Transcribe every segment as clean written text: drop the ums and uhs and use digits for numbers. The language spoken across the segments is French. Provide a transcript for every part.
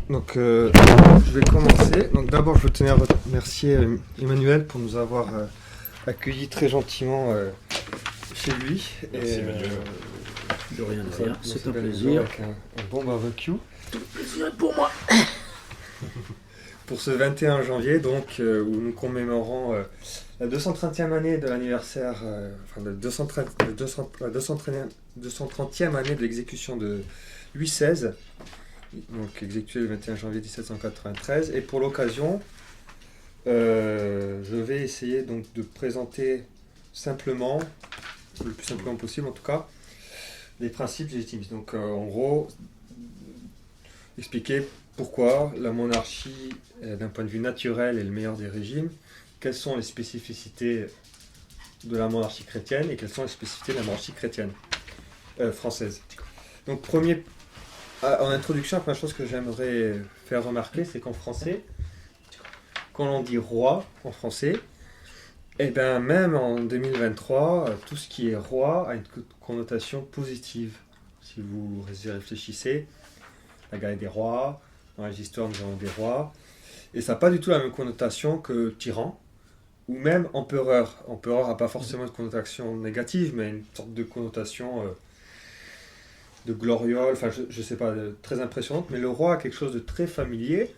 Donc, je vais commencer. Donc, d'abord, je tenais à remercier Emmanuel pour nous avoir accueillis très gentiment chez lui. Merci, Emmanuel. De rien, de rien. C'est un plaisir. plaisir. Avec un bon barbecue. Tout le plaisir est pour moi. Pour ce 21 janvier, donc, où nous commémorons la 230e année de l'anniversaire, la 230e année de l'exécution de Louis XVI, donc exécuté le 21 janvier 1793. Et pour l'occasion, je vais essayer donc de présenter simplement, le plus simplement possible en tout cas, les principes légitimistes. Donc en gros, expliquer pourquoi la monarchie, d'un point de vue naturel, est le meilleur des régimes, quelles sont les spécificités de la monarchie chrétienne et quelles sont les spécificités de la monarchie chrétienne française. Donc en introduction, la première chose que j'aimerais faire remarquer, c'est qu'en français, quand on dit roi en français, et bien même en 2023, tout ce qui est roi a une connotation positive. Si vous y réfléchissez, la galette des rois, dans les histoires nous avons des rois, et ça n'a pas du tout la même connotation que tyran, ou même empereur. Empereur n'a pas forcément une connotation négative, mais une sorte de connotation de gloriole, enfin je sais pas, très impressionnante, mais le roi a quelque chose de très familier,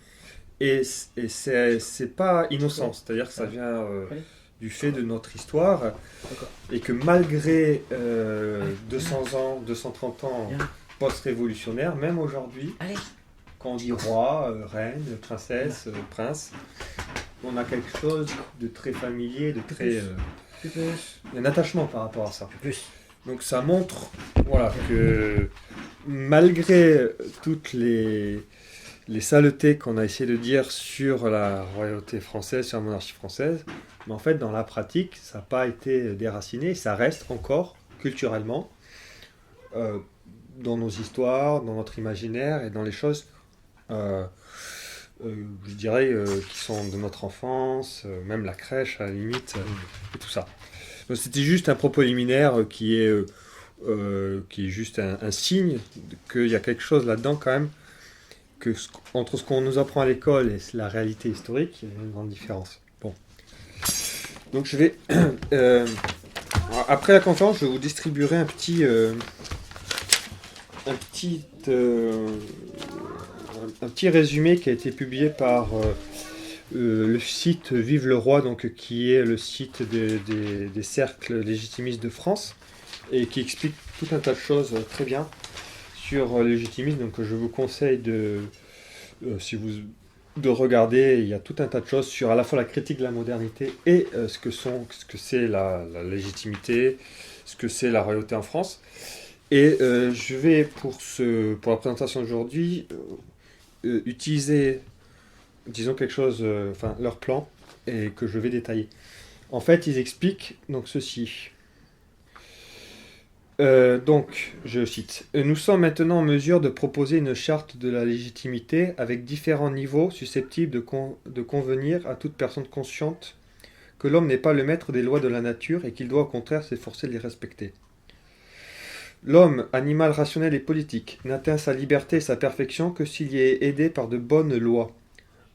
et c'est pas innocent, c'est-à-dire que ça vient du fait de notre histoire, et que malgré 200 ans, 230 ans post-révolutionnaire, même aujourd'hui, quand on dit roi, reine, princesse, prince, on a quelque chose de très familier, de très... un attachement par rapport à ça. Donc ça montre que malgré toutes les saletés qu'on a essayé de dire sur la royauté française, sur la monarchie française, mais en fait dans la pratique, ça n'a pas été déraciné, ça reste encore culturellement dans nos histoires, dans notre imaginaire et dans les choses, je dirais, qui sont de notre enfance, même la crèche à la limite, et tout ça. Donc, c'était juste un propos liminaire qui est juste un signe qu'il y a quelque chose là-dedans quand même, entre ce qu'on nous apprend à l'école et la réalité historique, il y a une grande différence. Bon. Donc je vais... après la conférence, je vous distribuerai un petit résumé qui a été publié par le site Vive le Roi, donc, qui est le site des cercles légitimistes de France, et qui explique tout un tas de choses très bien sur le légitimisme. Donc je vous conseille de regarder. Il y a tout un tas de choses sur à la fois la critique de la modernité et ce que c'est la légitimité, ce que c'est la royauté en France. Et je vais pour la présentation d'aujourd'hui utiliser, disons, quelque chose, leur plan, et que je vais détailler. En fait, ils expliquent donc ceci. Donc, je cite, « Nous sommes maintenant en mesure de proposer une charte de la légitimité avec différents niveaux susceptibles de convenir à toute personne consciente que l'homme n'est pas le maître des lois de la nature et qu'il doit au contraire s'efforcer de les respecter. L'homme, animal rationnel et politique, n'atteint sa liberté et sa perfection que s'il y est aidé par de bonnes lois,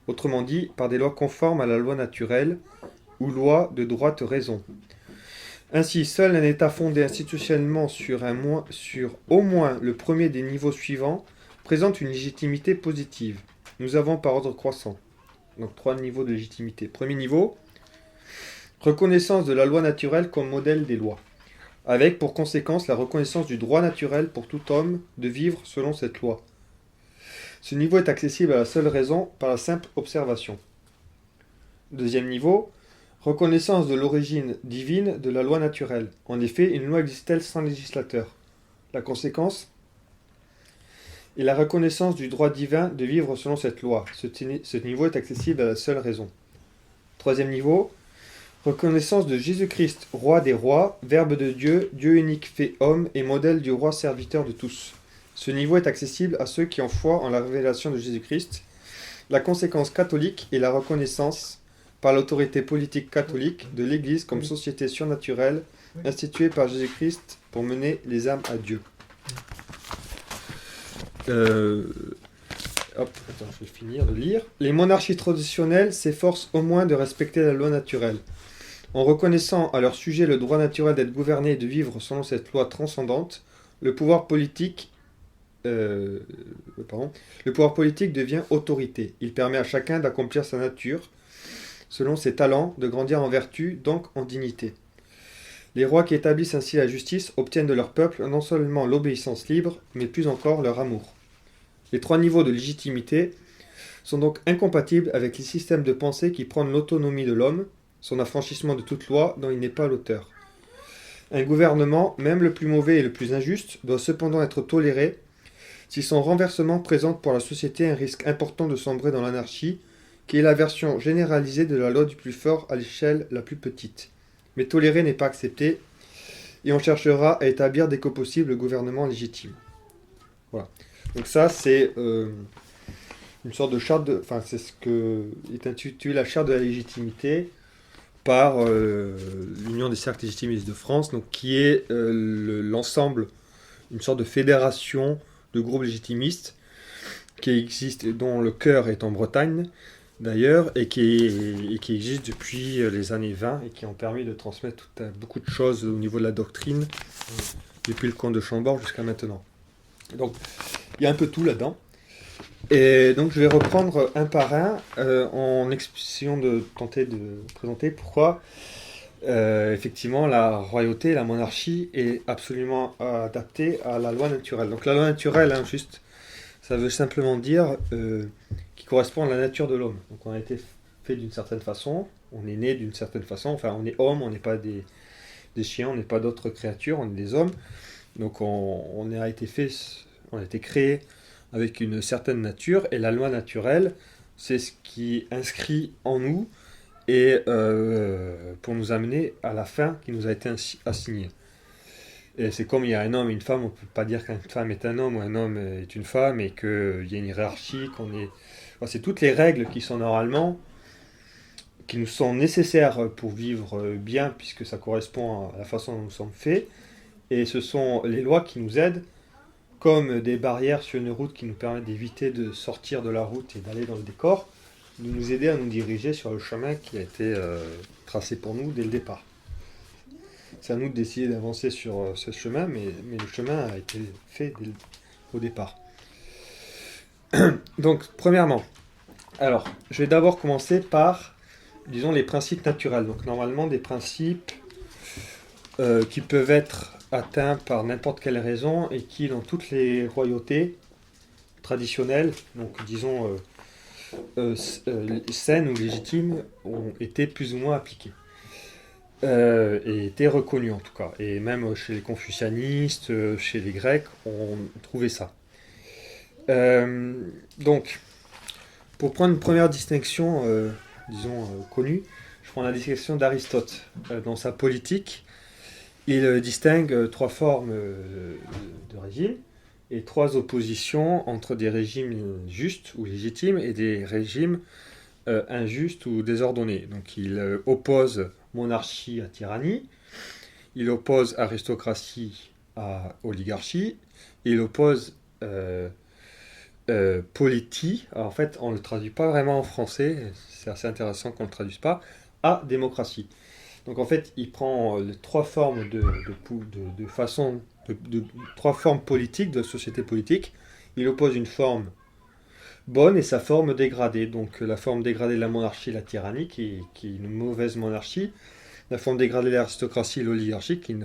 autrement dit, par des lois conformes à la loi naturelle ou lois de droite raison. Ainsi, seul un État fondé institutionnellement sur au moins le premier des niveaux suivants présente une légitimité positive. Nous avons par ordre croissant. Donc 3 niveaux de légitimité. Premier niveau, reconnaissance de la loi naturelle comme modèle des lois, avec pour conséquence la reconnaissance du droit naturel pour tout homme de vivre selon cette loi. Ce niveau est accessible à la seule raison par la simple observation. Deuxième niveau, reconnaissance de l'origine divine de la loi naturelle. En effet, une loi existe-t-elle sans législateur? La conséquence est la reconnaissance du droit divin de vivre selon cette loi. Ce niveau est accessible à la seule raison. Troisième niveau, reconnaissance de Jésus-Christ, roi des rois, verbe de Dieu, Dieu unique fait homme et modèle du roi serviteur de tous. Ce niveau est accessible à ceux qui ont foi en la révélation de Jésus-Christ. La conséquence catholique est la reconnaissance par l'autorité politique catholique de l'Église comme société surnaturelle instituée par Jésus-Christ pour mener les âmes à Dieu. Hop, attends, je vais finir de lire. Les monarchies traditionnelles s'efforcent au moins de respecter la loi naturelle. En reconnaissant à leur sujet le droit naturel d'être gouverné et de vivre selon cette loi transcendante, le pouvoir politique, le pouvoir politique devient autorité. Il permet à chacun d'accomplir sa nature, selon ses talents, de grandir en vertu, donc en dignité. Les rois qui établissent ainsi la justice obtiennent de leur peuple non seulement l'obéissance libre, mais plus encore leur amour. Les 3 niveaux de légitimité sont donc incompatibles avec les systèmes de pensée qui prônent l'autonomie de l'homme, son affranchissement de toute loi dont il n'est pas l'auteur. Un gouvernement, même le plus mauvais et le plus injuste, doit cependant être toléré si son renversement présente pour la société un risque important de sombrer dans l'anarchie, qui est la version généralisée de la loi du plus fort à l'échelle la plus petite. Mais tolérer n'est pas accepté, et on cherchera à établir dès que possible le gouvernement légitime. Voilà. Donc ça, c'est une sorte de charte, c'est ce que est intitulé la charte de la légitimité par l'Union des cercles légitimistes de France, donc qui est l'ensemble, une sorte de fédération de groupes légitimistes qui existe, dont le cœur est en Bretagne d'ailleurs, et qui existe depuis les années 20 et qui ont permis de transmettre beaucoup de choses au niveau de la doctrine depuis le comte de Chambord jusqu'à maintenant. Donc il y a un peu tout là-dedans. Et donc je vais reprendre un par un en essayant de tenter de présenter pourquoi effectivement la royauté, la monarchie est absolument adaptée à la loi naturelle. Donc la loi naturelle, juste, ça veut simplement dire qui correspond à la nature de l'homme. Donc on a été fait d'une certaine façon, on est né d'une certaine façon, enfin on est homme, on n'est pas des chiens, on n'est pas d'autres créatures, on est des hommes. Donc on a été créé avec une certaine nature, et la loi naturelle, c'est ce qui inscrit en nous et pour nous amener à la fin qui nous a été assignée. Et c'est comme il y a un homme et une femme, on ne peut pas dire qu'une femme est un homme ou un homme est une femme, et qu'il y a une hiérarchie, c'est toutes les règles qui sont normalement, qui nous sont nécessaires pour vivre bien, puisque ça correspond à la façon dont nous sommes faits, et ce sont les lois qui nous aident, comme des barrières sur une route qui nous permettent d'éviter de sortir de la route et d'aller dans le décor, de nous aider à nous diriger sur le chemin qui a été tracé pour nous dès le départ. C'est à nous de décider d'avancer sur ce chemin, mais le chemin a été fait au départ. Donc, premièrement, alors, je vais d'abord commencer par, disons, les principes naturels. Donc, normalement, des principes qui peuvent être atteints par n'importe quelle raison et qui, dans toutes les royautés traditionnelles, donc disons saines ou légitimes, ont été plus ou moins appliqués. Et étaient reconnus en tout cas. Et même chez les confucianistes, chez les Grecs, on trouvait ça. Donc, pour prendre une première distinction, disons, connue, je prends la distinction d'Aristote. Dans sa politique, il distingue 3 formes de régime et 3 oppositions entre des régimes justes ou légitimes et des régimes injustes ou désordonnés. Donc il oppose monarchie à tyrannie, il oppose aristocratie à oligarchie, et il oppose politie, alors en fait on ne le traduit pas vraiment en français, c'est assez intéressant qu'on ne le traduise pas, à démocratie. Donc en fait, il prend 3 formes de 3 formes politiques, de société politique. Il oppose une forme bonne et sa forme dégradée. Donc la forme dégradée de la monarchie, la tyrannie, qui est une mauvaise monarchie. La forme dégradée de l'aristocratie, l'oligarchie, qui est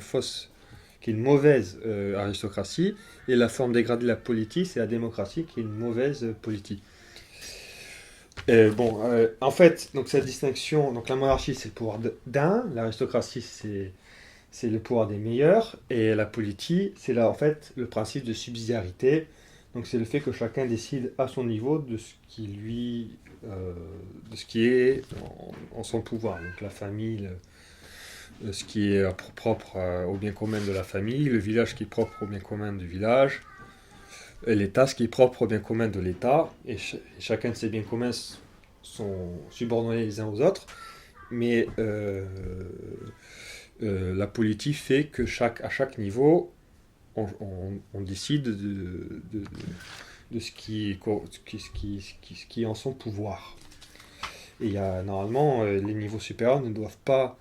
une mauvaise aristocratie. Et la forme dégradée de la politie, c'est la démocratie, qui est une mauvaise politie. En fait, donc cette distinction, donc la monarchie c'est le pouvoir d'un, l'aristocratie c'est le pouvoir des meilleurs, et la politie c'est là en fait le principe de subsidiarité. Donc c'est le fait que chacun décide à son niveau de ce qui est en son pouvoir. Donc la famille, ce qui est propre au bien commun de la famille, le village qui est propre au bien commun du village. L'État, ce qui est propre au bien commun de l'État, et chacun de ces biens communs sont subordonnés les uns aux autres, mais la politique fait que à chaque niveau, on décide de ce qui est en son pouvoir. Et il y a normalement les niveaux supérieurs ne doivent pas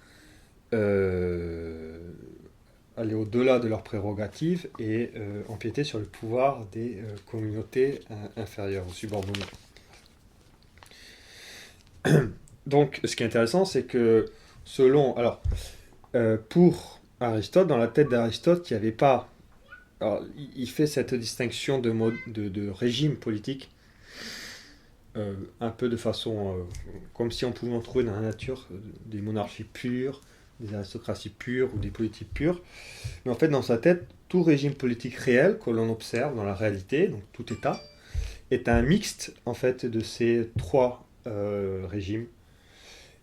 aller au-delà de leurs prérogatives et empiéter sur le pouvoir des communautés inférieures ou subordonnées. Donc, ce qui est intéressant, c'est que pour Aristote, dans la tête d'Aristote, il n'y avait pas. Alors, il fait cette distinction de régime politique, un peu de façon comme si on pouvait en trouver dans la nature des monarchies pures, des aristocraties pures ou des politiques pures. Mais en fait, dans sa tête, tout régime politique réel que l'on observe dans la réalité, donc tout État, est un mixte en fait de ces trois régimes.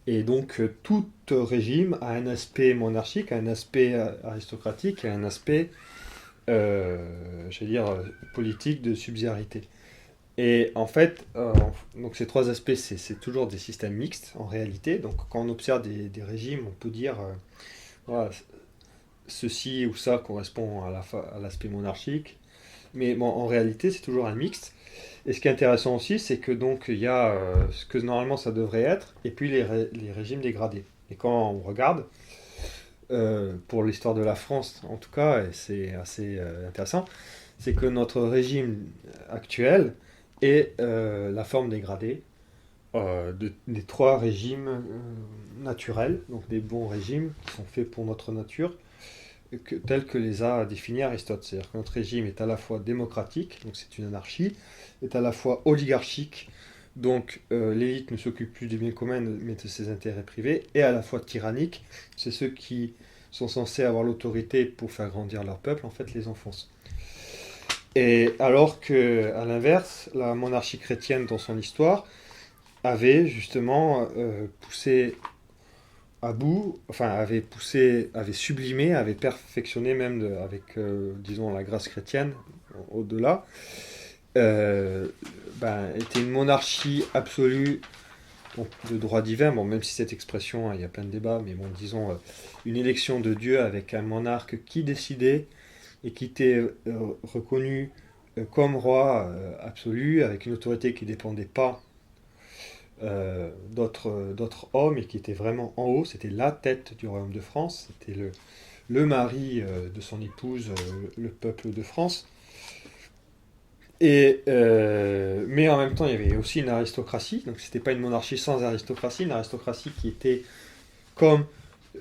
Et donc tout régime a un aspect monarchique, a un aspect aristocratique, a un aspect, politique de subsidiarité. Et en fait, donc ces trois aspects, c'est toujours des systèmes mixtes en réalité. Donc quand on observe des régimes, on peut dire, voilà, ceci ou ça correspond à l'aspect monarchique. Mais bon, en réalité, c'est toujours un mixte. Et ce qui est intéressant aussi, c'est que donc il y a ce que normalement ça devrait être, et puis les régimes dégradés. Et quand on regarde, pour l'histoire de la France en tout cas, et c'est assez intéressant, c'est que notre régime actuel est la forme dégradée des trois régimes naturels, donc des bons régimes qui sont faits pour notre nature, tels que les a définis Aristote. C'est-à-dire que notre régime est à la fois démocratique, donc c'est une anarchie, est à la fois oligarchique, donc l'élite ne s'occupe plus du bien commun mais de ses intérêts privés, et à la fois tyrannique, c'est ceux qui sont censés avoir l'autorité pour faire grandir leur peuple, en fait les enfoncent. Et alors que, à l'inverse, la monarchie chrétienne dans son histoire avait justement poussé à bout, enfin avait sublimé, avait perfectionné même avec, disons, la grâce chrétienne au-delà, était une monarchie absolue, donc, de droit divin, bon, même si cette expression, il y a plein de débats, mais bon, disons, une élection de Dieu avec un monarque qui décidait et qui était reconnu comme roi absolu, avec une autorité qui ne dépendait pas d'autres hommes et qui était vraiment en haut. C'était la tête du royaume de France, c'était le mari de son épouse, le peuple de France. Mais en même temps, il y avait aussi une aristocratie, donc c'était pas une monarchie sans aristocratie, une aristocratie qui était comme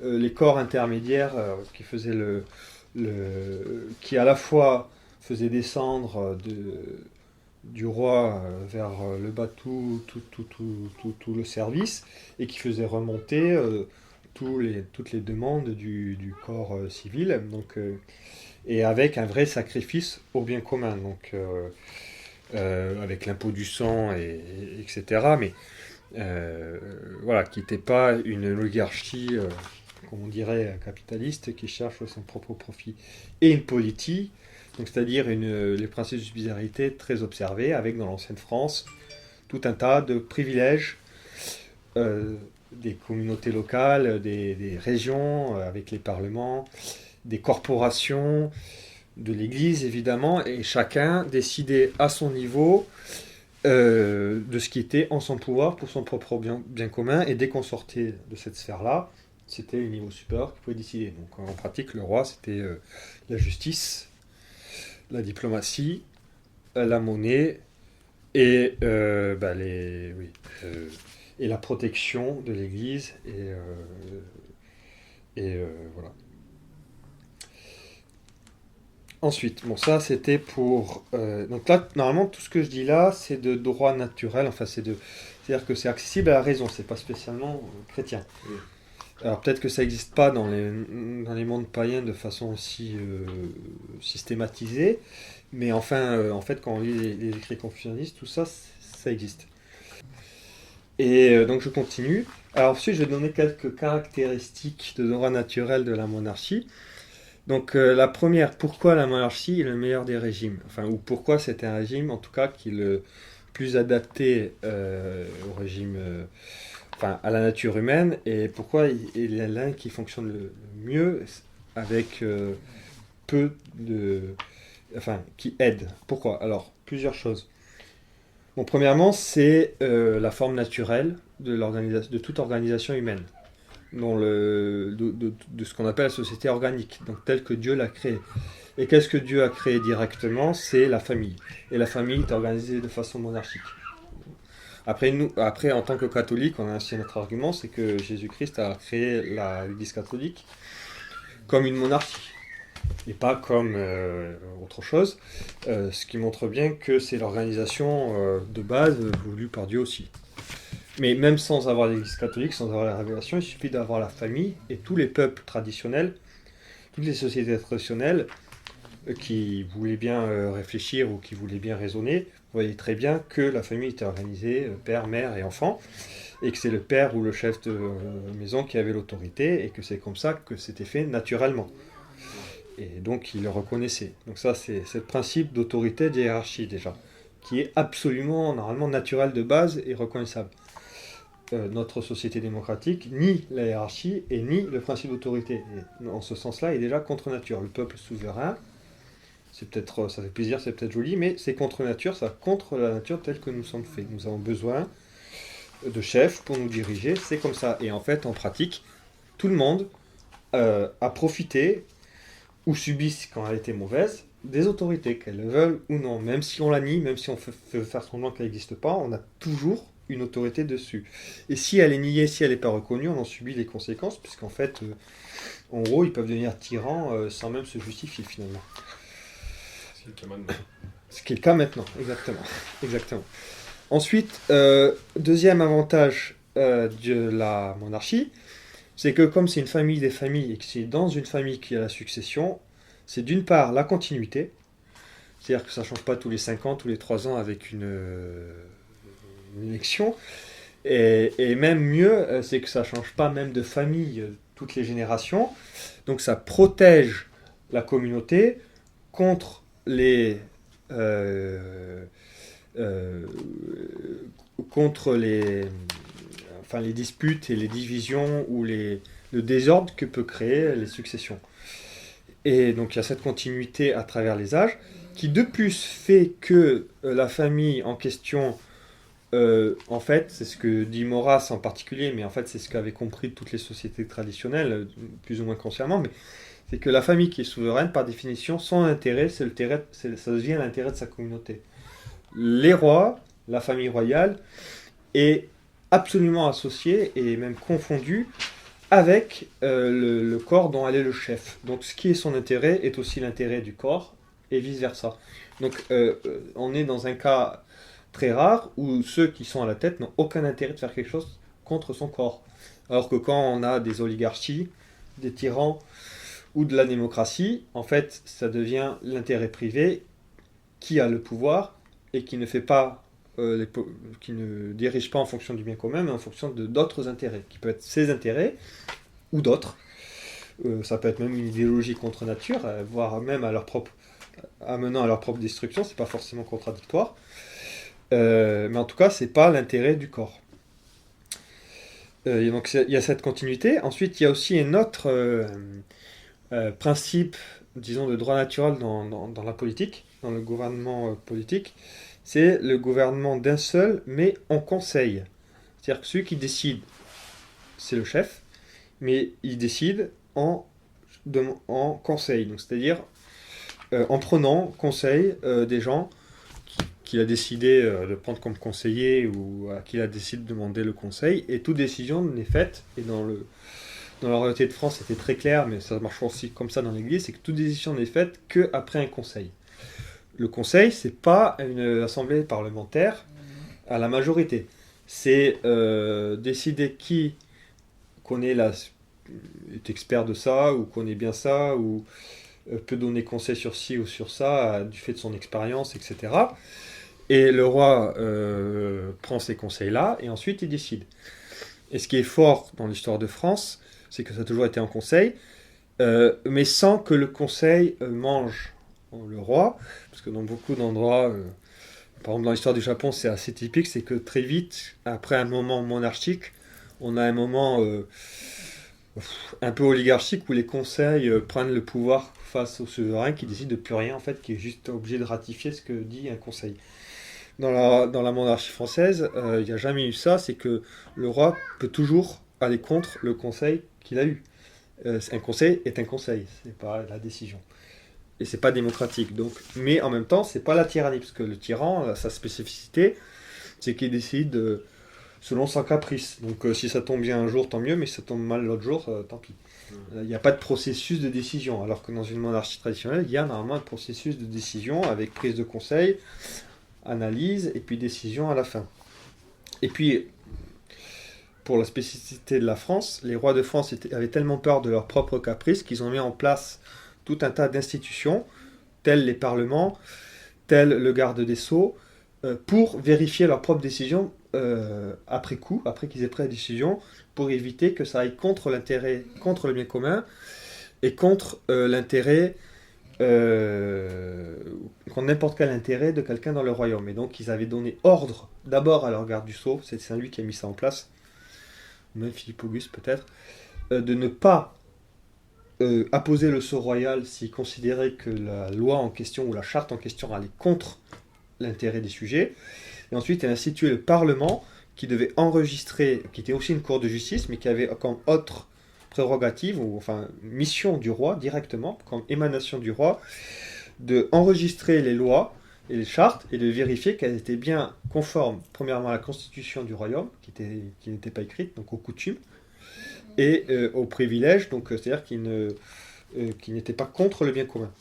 les corps intermédiaires qui faisaient qui à la fois faisait descendre du roi vers le bas tout le service, et qui faisait remonter toutes les demandes du corps civil, donc, et avec un vrai sacrifice au bien commun, donc avec l'impôt du sang, etc. Mais voilà, qui n'était pas une oligarchie, comme on dirait, capitaliste, qui cherche son propre profit. Et une politie, donc c'est-à-dire les principes de subsidiarité très observés, avec dans l'ancienne France tout un tas de privilèges des communautés locales, des régions, avec les parlements, des corporations, de l'Église évidemment, et chacun décidait à son niveau de ce qui était en son pouvoir pour son propre bien commun, et dès qu'on sortait de cette sphère-là, c'était le niveau supérieur qui pouvait décider. Donc en pratique, le roi, c'était la justice, la diplomatie, la monnaie et, et la protection de l'Église. Voilà. Ensuite, bon, ça c'était pour. Donc là, normalement, tout ce que je dis là, c'est de droit naturel, enfin, c'est-à-dire que c'est accessible à la raison, c'est pas spécialement chrétien. Oui. Alors peut-être que ça n'existe pas dans les mondes païens de façon aussi systématisée, mais enfin, en fait, quand on lit les écrits confucianistes, tout ça, ça existe. Et donc je continue. Alors ensuite, je vais donner quelques caractéristiques de droit naturel de la monarchie. Donc la première, pourquoi la monarchie est le meilleur des régimes, enfin, ou pourquoi c'est un régime, en tout cas, qui est le plus adapté au régime, à la nature humaine, et pourquoi il est l'un qui fonctionne le mieux avec peu de... Enfin, qui aide. Pourquoi? Alors, plusieurs choses. Bon, premièrement, c'est la forme naturelle de toute organisation humaine, de ce qu'on appelle la société organique, donc telle que Dieu l'a créée. Et qu'est-ce que Dieu a créé directement? C'est la famille. Et la famille est organisée de façon monarchique. Après, en tant que catholique, on a ainsi notre argument, c'est que Jésus-Christ a créé l'Église catholique comme une monarchie, et pas comme autre chose, ce qui montre bien que c'est l'organisation de base voulue par Dieu aussi. Mais même sans avoir l'Église catholique, sans avoir la révélation, il suffit d'avoir la famille, et tous les peuples traditionnels, toutes les sociétés traditionnelles qui voulaient bien réfléchir ou qui voulaient bien raisonner, vous voyez très bien que la famille était organisée père, mère et enfant, et que c'est le père ou le chef de maison qui avait l'autorité, et que c'est comme ça que c'était fait naturellement. Et donc il le reconnaissait. Donc ça, c'est le principe d'autorité, de hiérarchie déjà, qui est absolument, normalement, naturel de base et reconnaissable. Notre société démocratique nie la hiérarchie et nie le principe d'autorité. Et en ce sens-là, il est déjà contre nature. Le peuple souverain, c'est peut-être, ça fait plaisir, c'est peut-être joli, mais c'est contre nature, ça contre la nature telle que nous sommes faits. Nous avons besoin de chefs pour nous diriger, c'est comme ça. Et en fait, en pratique, tout le monde a profité ou subissent, quand elle était mauvaise, des autorités, qu'elles le veulent ou non. Même si on la nie, même si on fait faire semblant qu'elle n'existe pas, on a toujours une autorité dessus. Et si elle est niée, si elle n'est pas reconnue, on en subit les conséquences, puisqu'en fait, en gros, ils peuvent devenir tyrans sans même se justifier finalement. C'est le cas maintenant. Ce qui est le cas maintenant, exactement. Exactement. Ensuite, deuxième avantage de la monarchie, c'est que comme c'est une famille des familles et que c'est dans une famille qu'il y a la succession, c'est d'une part la continuité, c'est-à-dire que ça ne change pas tous les 5 ans, tous les 3 ans avec une élection, et même mieux, c'est que ça ne change pas même de famille toutes les générations, donc ça protège la communauté contre contre les disputes et les divisions ou le désordre que peut créer les successions. Et donc il y a cette continuité à travers les âges, qui de plus fait que la famille en question, en fait, c'est ce que dit Maurras en particulier, mais en fait c'est ce qu'avaient compris toutes les sociétés traditionnelles, plus ou moins consciemment, mais c'est que la famille qui est souveraine, par définition, son intérêt, ça devient l'intérêt de sa communauté. Les rois, la famille royale, est absolument associée et même confondue avec le corps dont elle est le chef. Donc ce qui est son intérêt est aussi l'intérêt du corps, et vice-versa. Donc on est dans un cas très rare où ceux qui sont à la tête n'ont aucun intérêt de faire quelque chose contre son corps. Alors que quand on a des oligarchies, des tyrans ou de la démocratie, en fait, ça devient l'intérêt privé qui a le pouvoir et qui ne fait pas, qui ne dirige pas en fonction du bien commun, mais en fonction de d'autres intérêts, qui peuvent être ses intérêts ou d'autres. Ça peut être même une idéologie contre nature, voire même amenant à leur propre destruction, c'est pas forcément contradictoire. Mais en tout cas, c'est pas l'intérêt du corps. Et donc il y a cette continuité. Ensuite, il y a aussi un autre principe, disons, de droit naturel dans la politique, dans le gouvernement politique, c'est le gouvernement d'un seul, mais en conseil. C'est-à-dire que celui qui décide, c'est le chef, mais il décide en conseil. Donc, c'est-à-dire en prenant conseil des gens qu'il a décidé de prendre comme conseiller ou à qui il a décidé de demander le conseil, et toute décision n'est faite, et dans la royauté de France, c'était très clair, mais ça marche aussi comme ça dans l'Église, c'est que toute décision n'est faite qu'après un conseil. Le conseil, c'est pas une assemblée parlementaire à la majorité. C'est décider qui est expert de ça, ou connaît bien ça, ou peut donner conseil sur ci ou sur ça, du fait de son expérience, etc. Et le roi prend ces conseils-là, et ensuite il décide. Et ce qui est fort dans l'histoire de France, c'est que ça a toujours été en conseil, mais sans que le conseil mange le roi, parce que dans beaucoup d'endroits, par exemple dans l'histoire du Japon, c'est assez typique, c'est que très vite, après un moment monarchique, on a un moment un peu oligarchique où les conseils prennent le pouvoir face au souverain qui décide de plus rien, en fait, qui est juste obligé de ratifier ce que dit un conseil. Dans la monarchie française, il n'y a jamais eu ça, c'est que le roi peut toujours aller contre le conseil qu'il a eu. Un conseil est un conseil, c'est pas la décision. Et c'est pas démocratique. Donc, mais en même temps, c'est pas la tyrannie, parce que le tyran, sa spécificité, c'est qu'il décide selon son caprice. Donc si ça tombe bien un jour, tant mieux, mais si ça tombe mal l'autre jour, tant pis. Il n'y a pas de processus de décision, alors que dans une monarchie traditionnelle, il y a normalement un processus de décision avec prise de conseil, analyse et puis décision à la fin. Et puis, pour la spécificité de la France, les rois de France avaient tellement peur de leur propre caprice qu'ils ont mis en place tout un tas d'institutions, tels les parlements, tels le garde des Sceaux, pour vérifier leurs propres décisions après coup, après qu'ils aient pris la décision, pour éviter que ça aille contre l'intérêt, contre le bien commun et contre l'intérêt, contre n'importe quel intérêt de quelqu'un dans le royaume. Et donc ils avaient donné ordre d'abord à leur garde du Sceau, c'est Saint-Louis qui a mis ça en place, même Philippe Auguste peut-être, de ne pas apposer le sceau royal s'ils considéraient que la loi en question ou la charte en question allait contre l'intérêt des sujets. Et ensuite, elle a institué le Parlement qui devait enregistrer, qui était aussi une cour de justice, mais qui avait comme autre prérogative, ou enfin mission du roi directement, comme émanation du roi, de enregistrer les lois et les chartes et de vérifier qu'elles étaient bien conformes, premièrement à la constitution du royaume, qui n'était pas écrite, donc aux coutumes, et aux privilèges, donc c'est-à-dire qui n'étaient pas contre le bien commun.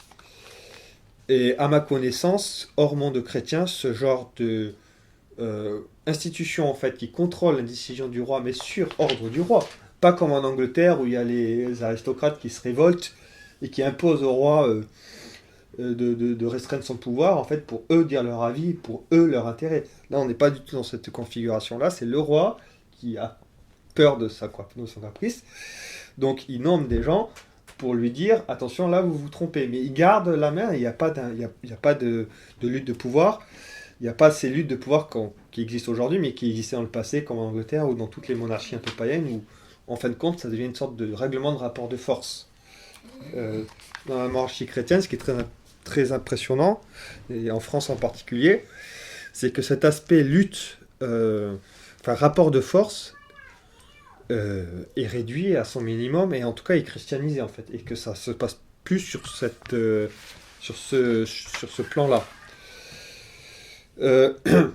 Et à ma connaissance, hors monde chrétien, ce genre de institution en fait qui contrôle la décision du roi, mais sur ordre du roi, pas comme en Angleterre où il y a les aristocrates qui se révoltent et qui imposent au roi de restreindre son pouvoir, en fait, pour eux dire leur avis, pour eux leur intérêt. Là, on n'est pas du tout dans cette configuration-là, c'est le roi qui a peur de son caprice, donc il nomme des gens pour lui dire attention, là vous vous trompez, mais il garde la main, il n'y a pas de lutte de pouvoir, il n'y a pas ces luttes de pouvoir qui existent aujourd'hui, mais qui existaient dans le passé, comme en Angleterre ou dans toutes les monarchies un peu païennes, où en fin de compte ça devient une sorte de règlement de rapport de force. Dans la monarchie chrétienne, ce qui est très, très impressionnant, et en France en particulier, c'est que cet aspect lutte, rapport de force, est réduit à son minimum et en tout cas est christianisé en fait, et que ça se passe plus sur ce plan-là.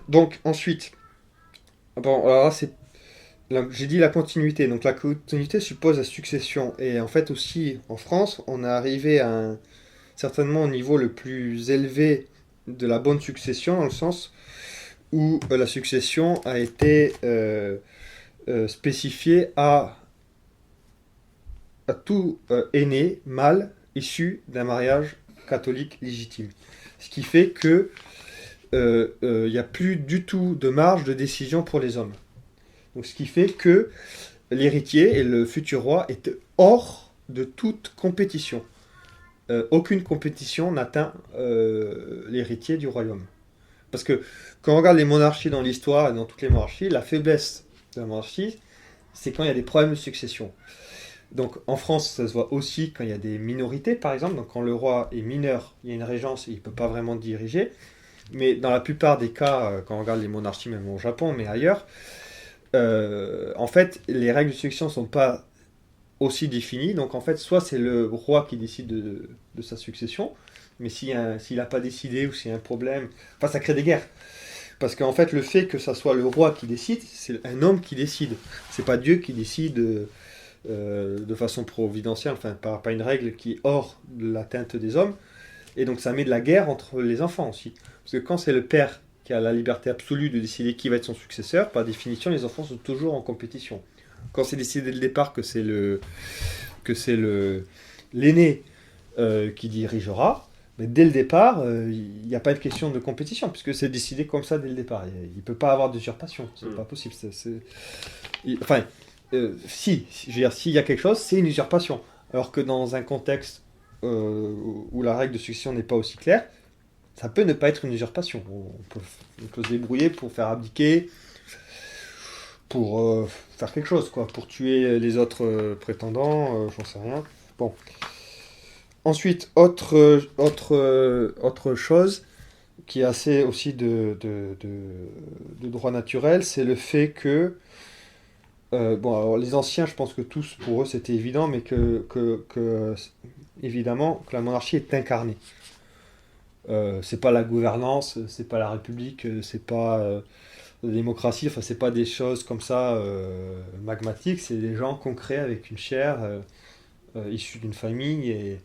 Donc ensuite, bon, alors là, j'ai dit la continuité. Donc la continuité suppose la succession, et en fait aussi en France, on est arrivé à certainement au niveau le plus élevé de la bonne succession, dans le sens où la succession a été spécifié à tout aîné mâle issu d'un mariage catholique légitime. Ce qui fait que il n'y a plus du tout de marge de décision pour les hommes. Donc, ce qui fait que l'héritier et le futur roi étaient hors de toute compétition. Aucune compétition n'atteint l'héritier du royaume. Parce que quand on regarde les monarchies dans l'histoire et dans toutes les monarchies, la faiblesse de la monarchie, c'est quand il y a des problèmes de succession. Donc en France, ça se voit aussi quand il y a des minorités, par exemple. Donc quand le roi est mineur, il y a une régence et il ne peut pas vraiment diriger. Mais dans la plupart des cas, quand on regarde les monarchies, même au Japon, mais ailleurs, en fait, les règles de succession ne sont pas aussi définies. Donc en fait, soit c'est le roi qui décide de sa succession, mais s'il n'a pas décidé ou s'il y a un problème, enfin ça crée des guerres. Parce qu'en fait, le fait que ça soit le roi qui décide, c'est un homme qui décide. C'est pas Dieu qui décide de façon providentielle, enfin pas une règle qui est hors de l'atteinte des hommes. Et donc ça met de la guerre entre les enfants aussi. Parce que quand c'est le père qui a la liberté absolue de décider qui va être son successeur, par définition, les enfants sont toujours en compétition. Quand c'est décidé dès le départ que c'est l'aîné qui dirigera, mais dès le départ, il n'y a pas de question de compétition, puisque c'est décidé comme ça dès le départ. Il ne peut pas avoir d'usurpation, c'est pas possible. Si, je veux dire, s'il y a quelque chose, c'est une usurpation. Alors que dans un contexte où la règle de succession n'est pas aussi claire, ça peut ne pas être une usurpation. On peut se débrouiller pour faire abdiquer, pour faire quelque chose, quoi, pour tuer les autres prétendants, j'en sais rien. Bon. Ensuite, autre chose qui est assez aussi de droit naturel, c'est le fait que, bon, alors les anciens, je pense que tous, pour eux, c'était évident, mais évidemment, que la monarchie est incarnée. C'est pas la gouvernance, c'est pas la République, c'est pas la démocratie, enfin, c'est pas des choses comme ça magmatiques, c'est des gens concrets avec une chair, issus d'une famille, et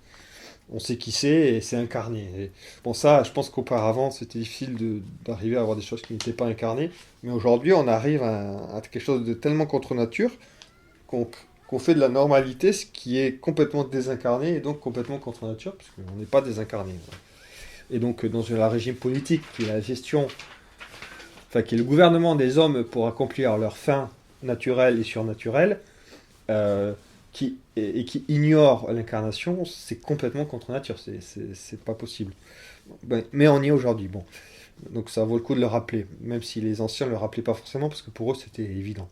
on sait qui c'est, et c'est incarné. Et, bon, ça, je pense qu'auparavant, c'était difficile d'arriver à avoir des choses qui n'étaient pas incarnées, mais aujourd'hui, on arrive à quelque chose de tellement contre nature qu'on qu'on fait de la normalité ce qui est complètement désincarné et donc complètement contre nature, parce qu'on n'est pas désincarné. Et donc, dans un régime politique qui est la gestion, enfin, qui est le gouvernement des hommes pour accomplir leurs fins naturelles et surnaturelles, qui ignore l'incarnation, c'est complètement contre nature, c'est pas possible. Ben, mais on y est aujourd'hui, bon. Donc ça vaut le coup de le rappeler, même si les anciens ne le rappelaient pas forcément, parce que pour eux c'était évident.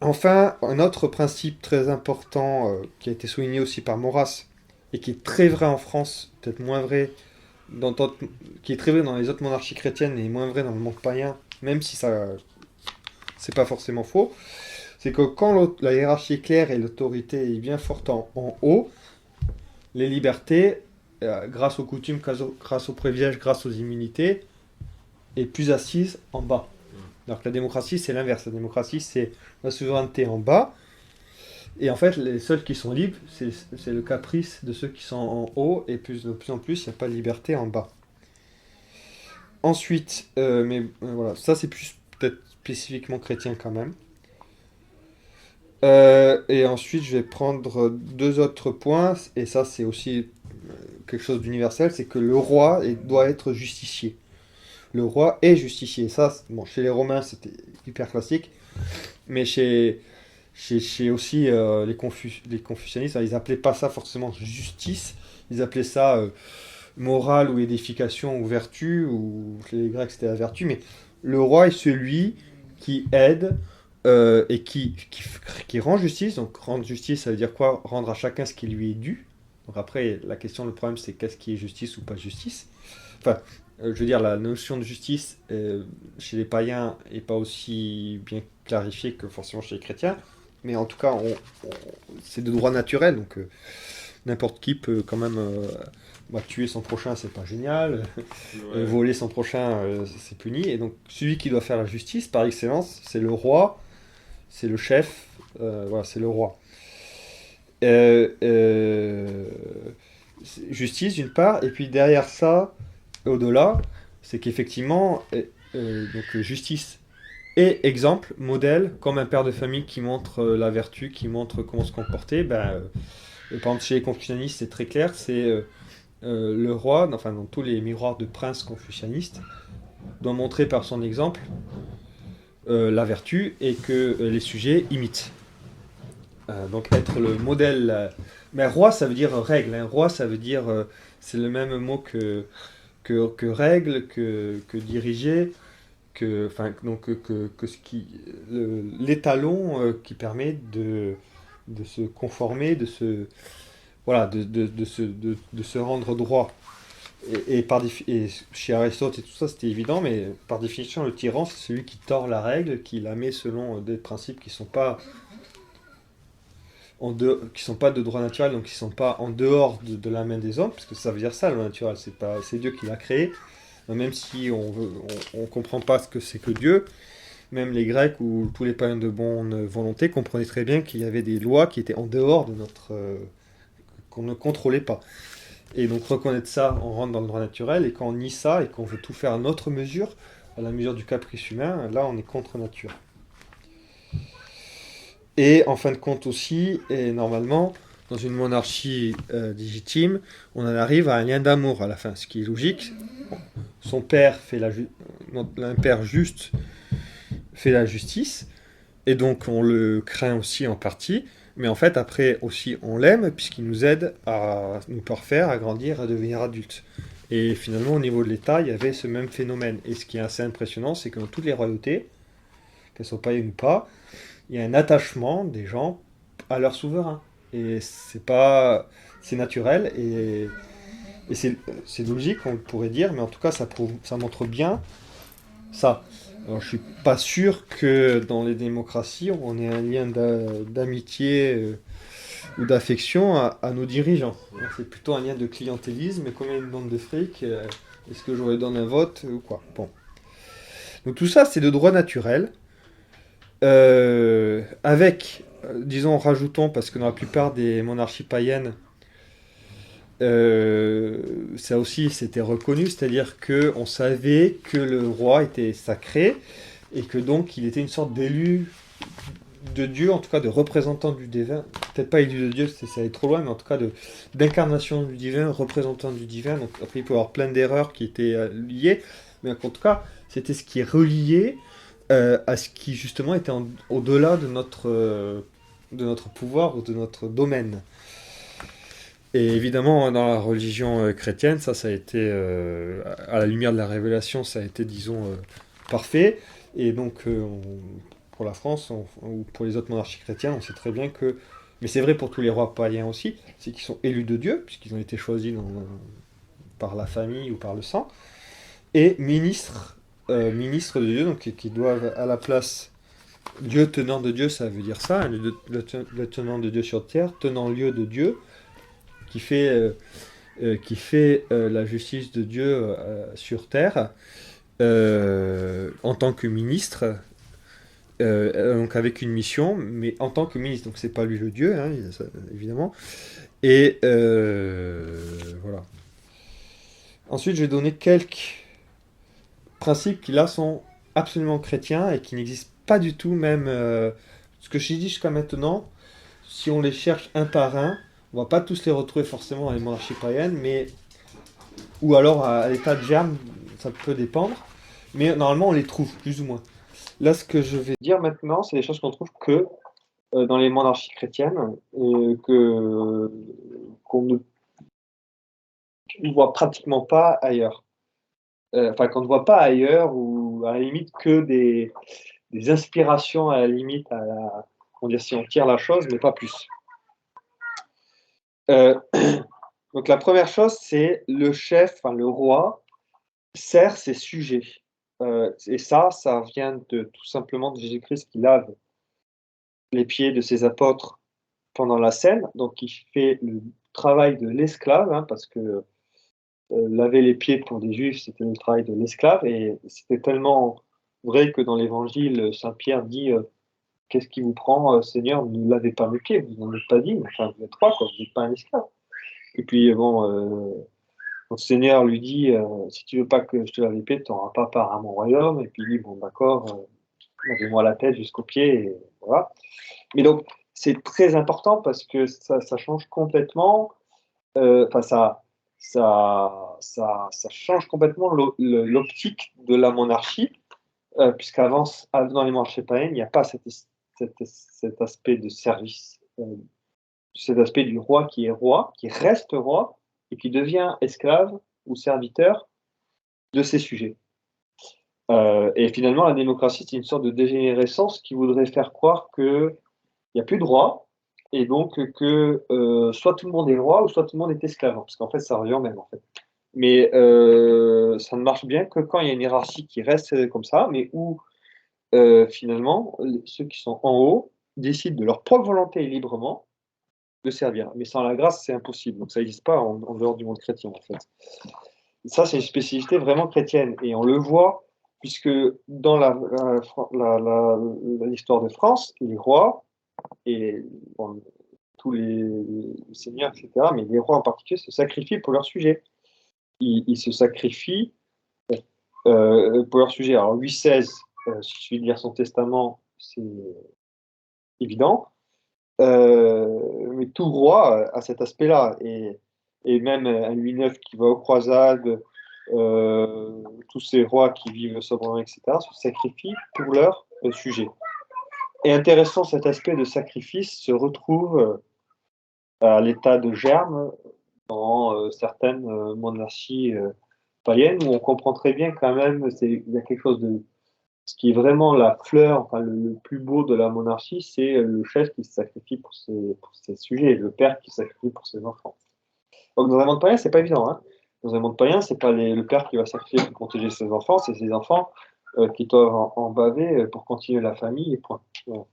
Enfin, un autre principe très important qui a été souligné aussi par Maurras, et qui est très vrai en France, peut-être moins vrai, qui est très vrai dans les autres monarchies chrétiennes et moins vrai dans le monde païen, même si ça c'est pas forcément faux, c'est que quand la hiérarchie est claire et l'autorité est bien forte en haut, les libertés, grâce aux coutumes, grâce aux privilèges, grâce aux immunités, est plus assise en bas. Alors que la démocratie, c'est l'inverse. La démocratie, c'est la souveraineté en bas. Et en fait, les seuls qui sont libres, c'est le caprice de ceux qui sont en haut. Et de plus en plus, il n'y a pas de liberté en bas. Ensuite, voilà, ça c'est plus peut-être spécifiquement chrétien quand même. Et ensuite, je vais prendre deux autres points. Et ça, c'est aussi quelque chose d'universel. C'est que le roi doit être justicier. Le roi est justicier. Ça, bon, chez les Romains, c'était hyper classique. Mais chez aussi les confucianistes, ils appelaient pas ça forcément justice. Ils appelaient ça morale ou édification ou vertu. Ou chez les Grecs, c'était la vertu. Mais le roi est celui qui aide et qui rend justice. Donc, rendre justice, ça veut dire quoi? Rendre à chacun ce qui lui est dû. Donc après, la question, le problème, c'est qu'est-ce qui est justice ou pas justice. Enfin, je veux dire, la notion de justice chez les païens n'est pas aussi bien clarifiée que forcément chez les chrétiens, mais en tout cas, c'est de droit naturel, donc n'importe qui peut quand même tuer son prochain, c'est pas génial, Ouais. voler son prochain, c'est puni, et donc celui qui doit faire la justice, par excellence, c'est le roi, c'est le chef, voilà, c'est le roi. Justice d'une part, et puis derrière ça, au-delà, c'est qu'effectivement, donc justice et exemple, modèle, comme un père de famille qui montre la vertu, qui montre comment se comporter, par exemple chez les confucianistes c'est très clair, c'est le roi, enfin dans tous les miroirs de princes confucianistes, doit montrer par son exemple la vertu et que les sujets imitent. Donc être le modèle. Mais roi ça veut dire règle, hein. Roi ça veut dire, c'est le même mot que règle, que diriger, l'étalon qui permet de se conformer, de se rendre droit. Et chez Aristote et tout ça, c'était évident, mais par définition, le tyran, c'est celui qui tord la règle, qui la met selon des principes qui sont pas qui sont pas de droit naturel, donc qui sont pas en dehors de la main des hommes, parce que ça veut dire ça, le naturel, c'est Dieu qui l'a créé. Même si on comprend pas ce que c'est que Dieu, même les Grecs ou tous les païens de bonne volonté comprenaient très bien qu'il y avait des lois qui étaient en dehors de qu'on ne contrôlait pas. Et donc reconnaître ça, on rentre dans le droit naturel, et quand on nie ça et qu'on veut tout faire à notre mesure, à la mesure du caprice humain, là on est contre nature. Et en fin de compte aussi, et normalement, dans une monarchie légitime, on en arrive à un lien d'amour à la fin, ce qui est logique. Son père un père juste fait la justice, et donc on le craint aussi en partie, mais en fait après aussi on l'aime, puisqu'il nous aide à nous parfaire, à grandir, à devenir adultes. Et finalement au niveau de l'État, il y avait ce même phénomène. Et ce qui est assez impressionnant, c'est que dans toutes les royautés, qu'elles soient païennes ou pas, il y a un attachement des gens à leur souverain. Et c'est naturel, Et c'est logique, on pourrait dire, mais en tout cas, ça montre bien ça. Alors, je suis pas sûr que dans les démocraties, on ait un lien d'amitié ou d'affection à nos dirigeants. C'est plutôt un lien de clientélisme, et combien ils me donnent de fric, est-ce que je leur donne un vote ou quoi. Bon. Donc tout ça, c'est de droit naturel. Avec, disons, rajoutons, parce que dans la plupart des monarchies païennes, ça aussi c'était reconnu, c'est-à-dire que on savait que le roi était sacré et que donc il était une sorte d'élu de Dieu, en tout cas de représentant du divin, peut-être pas élu de Dieu, ça allait trop loin, mais en tout cas d'incarnation du divin, représentant du divin. Donc après il peut y avoir plein d'erreurs qui étaient liées, mais en tout cas c'était ce qui est relié à ce qui justement était au-delà de notre pouvoir ou de notre domaine. Et évidemment, dans la religion chrétienne, ça a été, à la lumière de la révélation, ça a été, disons, parfait. Et donc, pour la France, ou pour les autres monarchies chrétiennes, on sait très bien que, mais c'est vrai pour tous les rois païens aussi, c'est qu'ils sont élus de Dieu, puisqu'ils ont été choisis par la famille ou par le sang, et ministres de Dieu, donc qui doivent à la place, Dieu tenant de Dieu, ça veut dire ça, hein, le tenant de Dieu sur terre, tenant lieu de Dieu, qui fait la justice de Dieu sur terre en tant que ministre, donc avec une mission, mais en tant que ministre. Donc c'est pas lui le Dieu, hein, évidemment. Et voilà. Ensuite, je vais donner quelques principes qui là sont absolument chrétiens et qui n'existent pas du tout, même ce que j'ai dit jusqu'à maintenant. Si on les cherche un par un, on va pas tous les retrouver forcément dans les monarchies païennes, mais ou alors à l'état de germe, ça peut dépendre. Mais normalement, on les trouve plus ou moins. Là, ce que je vais dire maintenant, c'est des choses qu'on trouve que dans les monarchies chrétiennes et que qu'on ne voit pratiquement pas ailleurs. Enfin, qu'on ne voit pas ailleurs ou à la limite que des inspirations à la limite comment dire, si on tire la chose, mais pas plus. Euh, Donc la première chose, c'est le chef, enfin le roi, sert ses sujets. Et ça vient tout simplement de Jésus-Christ qui lave les pieds de ses apôtres pendant la scène. Donc il fait le travail de l'esclave, hein, parce que laver les pieds pour des juifs, c'était le travail de l'esclave. Et c'était tellement vrai que dans l'évangile, Saint Pierre dit qu'est-ce qui vous prend, Seigneur, ne lavez pas mes pieds, vous n'en êtes pas digne, enfin vous êtes roi, quoi, vous n'êtes pas un esclave. Et puis bon, le Seigneur lui dit si tu veux pas que je te lave les pieds, tu n'auras pas part à mon royaume. Et puis il dit bon d'accord, lavez-moi la tête jusqu'aux pieds, et voilà. Mais donc c'est très important parce que ça change complètement, enfin ça change complètement l'optique de la monarchie, puisqu'avant, dans les monarchies païennes, il n'y a pas cet aspect de service, cet aspect du roi, qui reste roi, et qui devient esclave ou serviteur de ses sujets. Et finalement, la démocratie, c'est une sorte de dégénérescence qui voudrait faire croire qu'il n'y a plus de roi, et donc que soit tout le monde est roi, ou soit tout le monde est esclave, parce qu'en fait, ça revient au même, en fait. Mais ça ne marche bien que quand il y a une hiérarchie qui reste comme ça, mais où finalement, ceux qui sont en haut décident de leur propre volonté et librement de servir. Mais sans la grâce, c'est impossible. Donc ça n'existe pas en dehors du monde chrétien, en fait. Ça, c'est une spécificité vraiment chrétienne. Et on le voit, puisque dans l'histoire de France, les rois, et bon, tous les seigneurs, etc., mais les rois en particulier, se sacrifient pour leur sujet. Ils se sacrifient pour leur sujet. Alors, Louis XVI, il suffit de lire son testament, c'est évident. Mais tout roi a cet aspect-là. Et même un Louis IX qui va aux croisades, tous ces rois qui vivent sobrement, etc., se sacrifient pour leur sujet. Et intéressant, cet aspect de sacrifice se retrouve à l'état de germe dans certaines monarchies païennes, où on comprend très bien quand même, il y a quelque chose de... Ce qui est vraiment la fleur, enfin le plus beau de la monarchie, c'est le chef qui se sacrifie pour ses sujets, le père qui se sacrifie pour ses enfants. Donc dans un monde païen, c'est pas évident, hein. Dans un monde païen, c'est pas le père qui va sacrifier pour protéger ses enfants, c'est ses enfants qui doivent en baver pour continuer la famille et point. Voilà.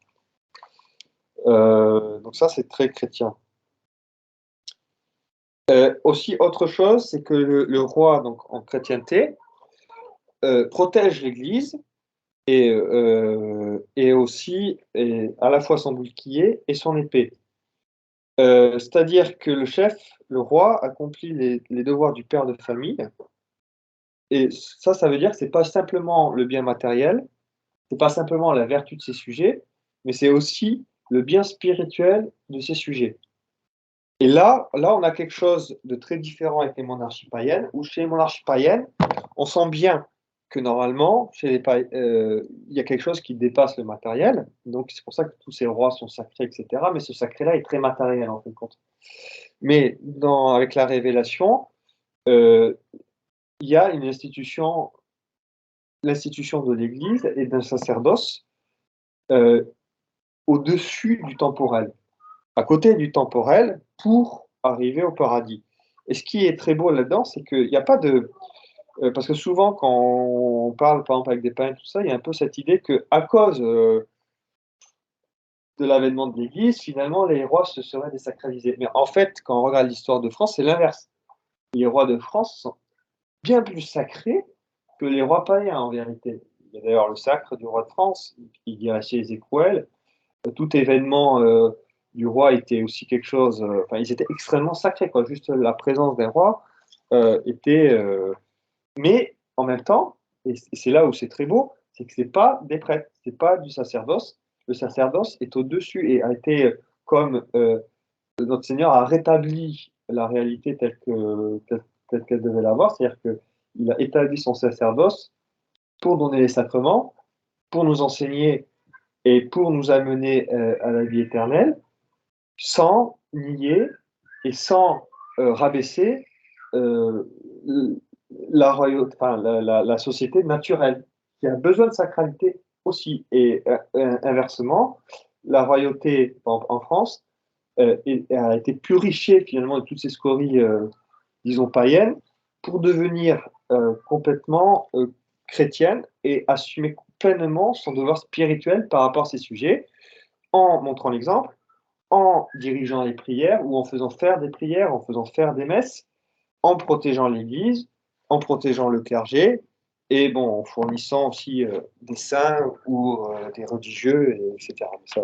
Donc ça, c'est très chrétien. Aussi, autre chose, c'est que le roi, donc en chrétienté, protège l'Église et aussi à la fois son bouclier et son épée. C'est-à-dire que le chef, le roi, accomplit les devoirs du père de famille. Et ça veut dire que c'est pas simplement le bien matériel, c'est pas simplement la vertu de ses sujets, mais c'est aussi le bien spirituel de ses sujets. Et là, on a quelque chose de très différent avec les monarchies païennes, où chez les monarchies païennes, on sent bien que normalement, il y a quelque chose qui dépasse le matériel. Donc c'est pour ça que tous ces rois sont sacrés, etc. Mais ce sacré-là est très matériel en fin de compte. Mais avec la révélation, euh, il y a une institution, l'institution de l'Église et d'un sacerdoce euh, au-dessus du temporel, à côté du temporel, pour arriver au paradis. Et ce qui est très beau là-dedans, c'est qu'il n'y a pas de... parce que souvent, quand on parle, par exemple, avec des païens, tout ça, il y a un peu cette idée qu'à cause de l'avènement de l'Église, finalement, les rois se seraient désacralisés. Mais en fait, quand on regarde l'histoire de France, c'est l'inverse. Les rois de France sont bien plus sacrés que les rois païens, en vérité. Il y a d'ailleurs le sacre du roi de France, qui dit chez les Écrouelles. Tout événement du roi était aussi quelque chose. Enfin, ils étaient extrêmement sacrés, quoi. Juste la présence des rois était. Mais en même temps, et c'est là où c'est très beau, c'est que c'est pas des prêtres, c'est pas du sacerdoce. Le sacerdoce est au-dessus et a été comme notre Seigneur a rétabli la réalité telle qu'elle devait l'avoir, c'est-à-dire qu'il a établi son sacerdoce pour donner les sacrements, pour nous enseigner et pour nous amener à la vie éternelle, sans nier et sans rabaisser euh, la société naturelle, qui a besoin de sacralité aussi. Et inversement, la royauté en France a été purifiée finalement de toutes ces scories, disons, païennes, pour devenir complètement chrétienne et assumer pleinement son devoir spirituel par rapport à ces sujets, en montrant l'exemple, en dirigeant les prières ou en faisant faire des prières, en faisant faire des messes, en protégeant l'Église, en protégeant le clergé, et bon, en fournissant aussi des saints ou des religieux, etc. Ça,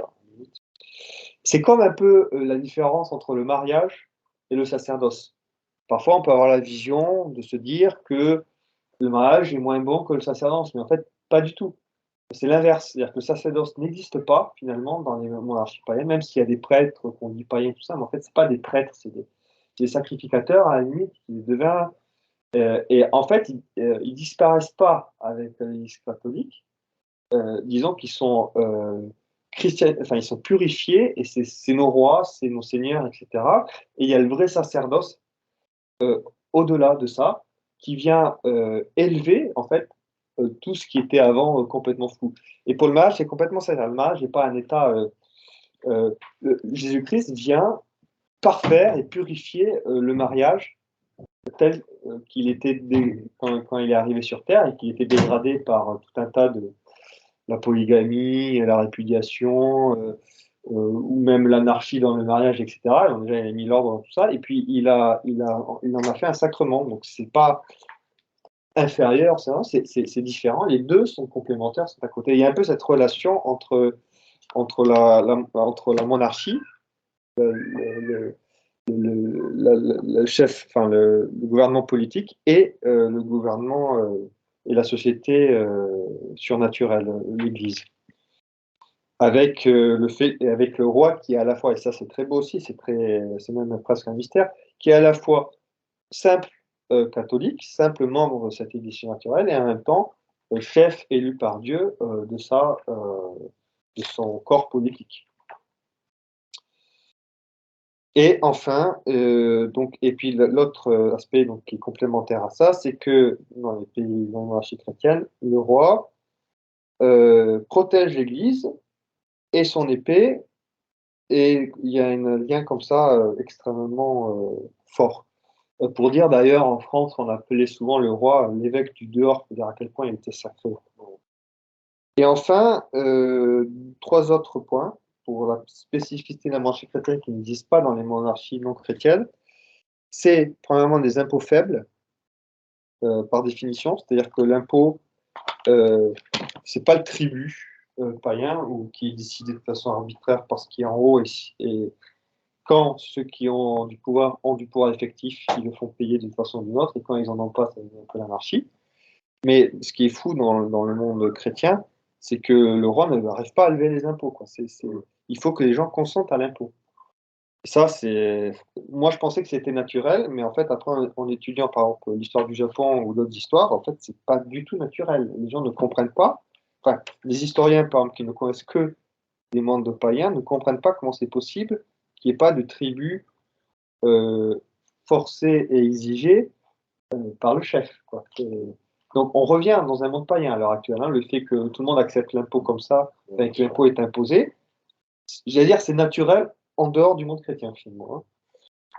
c'est comme un peu la différence entre le mariage et le sacerdoce. Parfois, on peut avoir la vision de se dire que le mariage est moins bon que le sacerdoce, mais en fait, pas du tout. C'est l'inverse, c'est-à-dire que le sacerdoce n'existe pas finalement dans les monarchies païennes, même s'il y a des prêtres qu'on dit païens, tout ça, mais en fait, c'est pas des prêtres, c'est des sacrificateurs à la limite qui deviennent. Et en fait, ils disparaissent pas avec l'Église catholique. Disons qu'ils sont chrétiens, enfin, ils sont purifiés et c'est nos rois, c'est nos seigneurs, etc. Et il y a le vrai sacerdoce euh, au-delà de ça qui vient élever en fait tout ce qui était avant complètement fou. Et pour le mariage, c'est complètement ça. Le mariage n'est pas un état. Jésus-Christ vient parfaire et purifier le mariage tel qu'il était quand il est arrivé sur Terre et qu'il était dégradé par tout un tas de la polygamie, la répudiation, ou même l'anarchie dans le mariage, etc. Donc déjà, il a mis l'ordre dans tout ça. Et puis, il en a fait un sacrement. Donc, c'est pas inférieur, c'est différent. Les deux sont complémentaires, sont à côté. Il y a un peu cette relation entre la monarchie, le, le chef, enfin le gouvernement politique et le gouvernement et la société surnaturelle, l'Église. Avec le fait et avec le roi qui est à la fois, et ça c'est très beau aussi, c'est même presque un mystère, qui est à la fois simple catholique, simple membre de cette Église surnaturelle, et en même temps chef élu par Dieu de son corps politique. Et enfin, donc, et puis l'autre aspect donc, qui est complémentaire à ça, c'est que dans les pays dans la monarchie chrétienne, le roi protège l'Église et son épée, et il y a un lien comme ça extrêmement fort. Pour dire d'ailleurs, en France, on appelait souvent le roi l'évêque du dehors, pour dire à quel point il était sacré. Et enfin, trois autres points pour la spécificité de la monarchie chrétienne qui n'existe pas dans les monarchies non chrétiennes. C'est premièrement des impôts faibles, par définition, c'est-à-dire que l'impôt, c'est pas le tribut païen ou qui est décidé de façon arbitraire par ce qui est en haut et quand ceux qui ont du pouvoir effectif, ils le font payer d'une façon ou d'une autre, et quand ils n'en ont pas, ça devient un peu l'anarchie. Mais ce qui est fou dans le monde chrétien, c'est que le roi n'arrive pas à lever les impôts, quoi. Il faut que les gens consentent à l'impôt. Ça, moi, je pensais que c'était naturel, mais en fait, après, en étudiant, par exemple, l'histoire du Japon ou d'autres histoires, en fait, c'est pas du tout naturel. Les gens ne comprennent pas. Enfin, les historiens, par exemple, qui ne connaissent que des mondes païens, ne comprennent pas comment c'est possible qu'il n'y ait pas de tribu euh, forcée et exigée par le chef, quoi. Donc, on revient dans un monde païen à l'heure actuelle, hein, le fait que tout le monde accepte l'impôt comme ça, et que l'impôt est imposé, j'allais dire c'est naturel en dehors du monde chrétien, finalement, hein.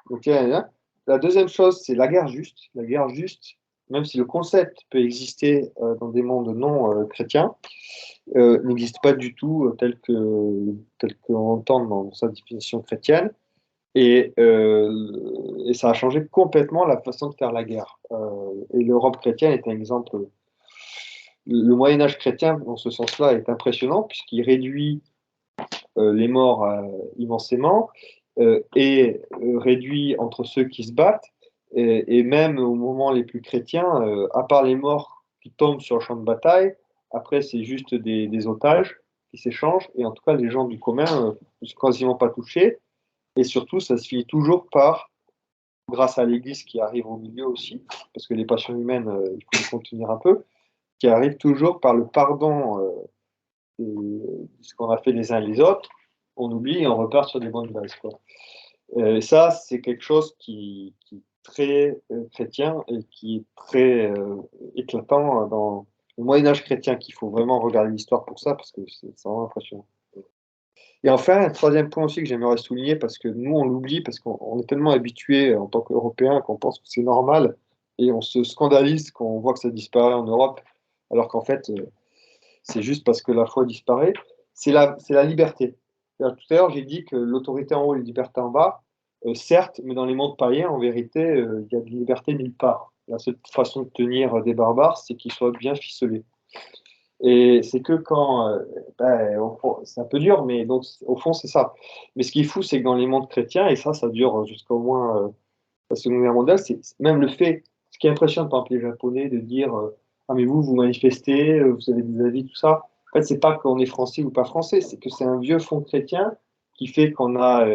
Donc, la deuxième chose, c'est la guerre juste. La guerre juste, même si le concept peut exister dans des mondes non chrétiens, n'existe pas du tout tel qu'on entend dans sa définition chrétienne. Et ça a changé complètement la façon de faire la guerre. Et l'Europe chrétienne est un exemple. Le Moyen Âge chrétien, dans ce sens-là, est impressionnant puisqu'il réduit les morts immensément et réduit entre ceux qui se battent. Et même au moment les plus chrétiens, à part les morts qui tombent sur le champ de bataille, après c'est juste des otages qui s'échangent. Et en tout cas, les gens du commun ne sont quasiment pas touchés. Et surtout, ça se finit toujours par, grâce à l'Église qui arrive au milieu aussi, parce que les passions humaines, il faut les contenir un peu, qui arrive toujours par le pardon de ce qu'on a fait les uns et les autres. On oublie et on repart sur des bonnes bases, quoi. Et ça, c'est quelque chose qui est très chrétien et qui est très éclatant dans le Moyen-Âge chrétien, qu'il faut vraiment regarder l'histoire pour ça, parce que c'est vraiment impressionnant. Et enfin, un troisième point aussi que j'aimerais souligner, parce que nous, on l'oublie, parce qu'on est tellement habitué en tant qu'Européens qu'on pense que c'est normal, et on se scandalise quand on voit que ça disparaît en Europe, alors qu'en fait, c'est juste parce que la foi disparaît, c'est la liberté. Alors, tout à l'heure, j'ai dit que l'autorité en haut et la liberté en bas, certes, mais dans les mondes païens, en vérité, il y a de liberté nulle part. La seule façon de tenir des barbares, c'est qu'ils soient bien ficelés. Et c'est que quand, c'est un peu dur, mais donc au fond c'est ça. Mais ce qui est fou, c'est que dans les mondes chrétiens, et ça dure jusqu'au moins la Seconde Guerre mondiale, c'est même le fait, ce qui impressionne par exemple les Japonais, de dire ah mais vous manifestez, vous avez des avis, tout ça. En fait, c'est pas qu'on est français ou pas français, c'est que c'est un vieux fond chrétien qui fait qu'on a,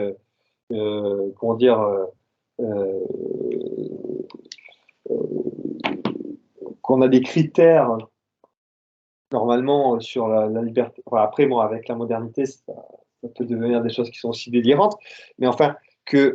comment dire, euh, qu'on a des critères normalement sur la liberté. Enfin, après, moi, avec la modernité, ça peut devenir des choses qui sont aussi délirantes, mais enfin,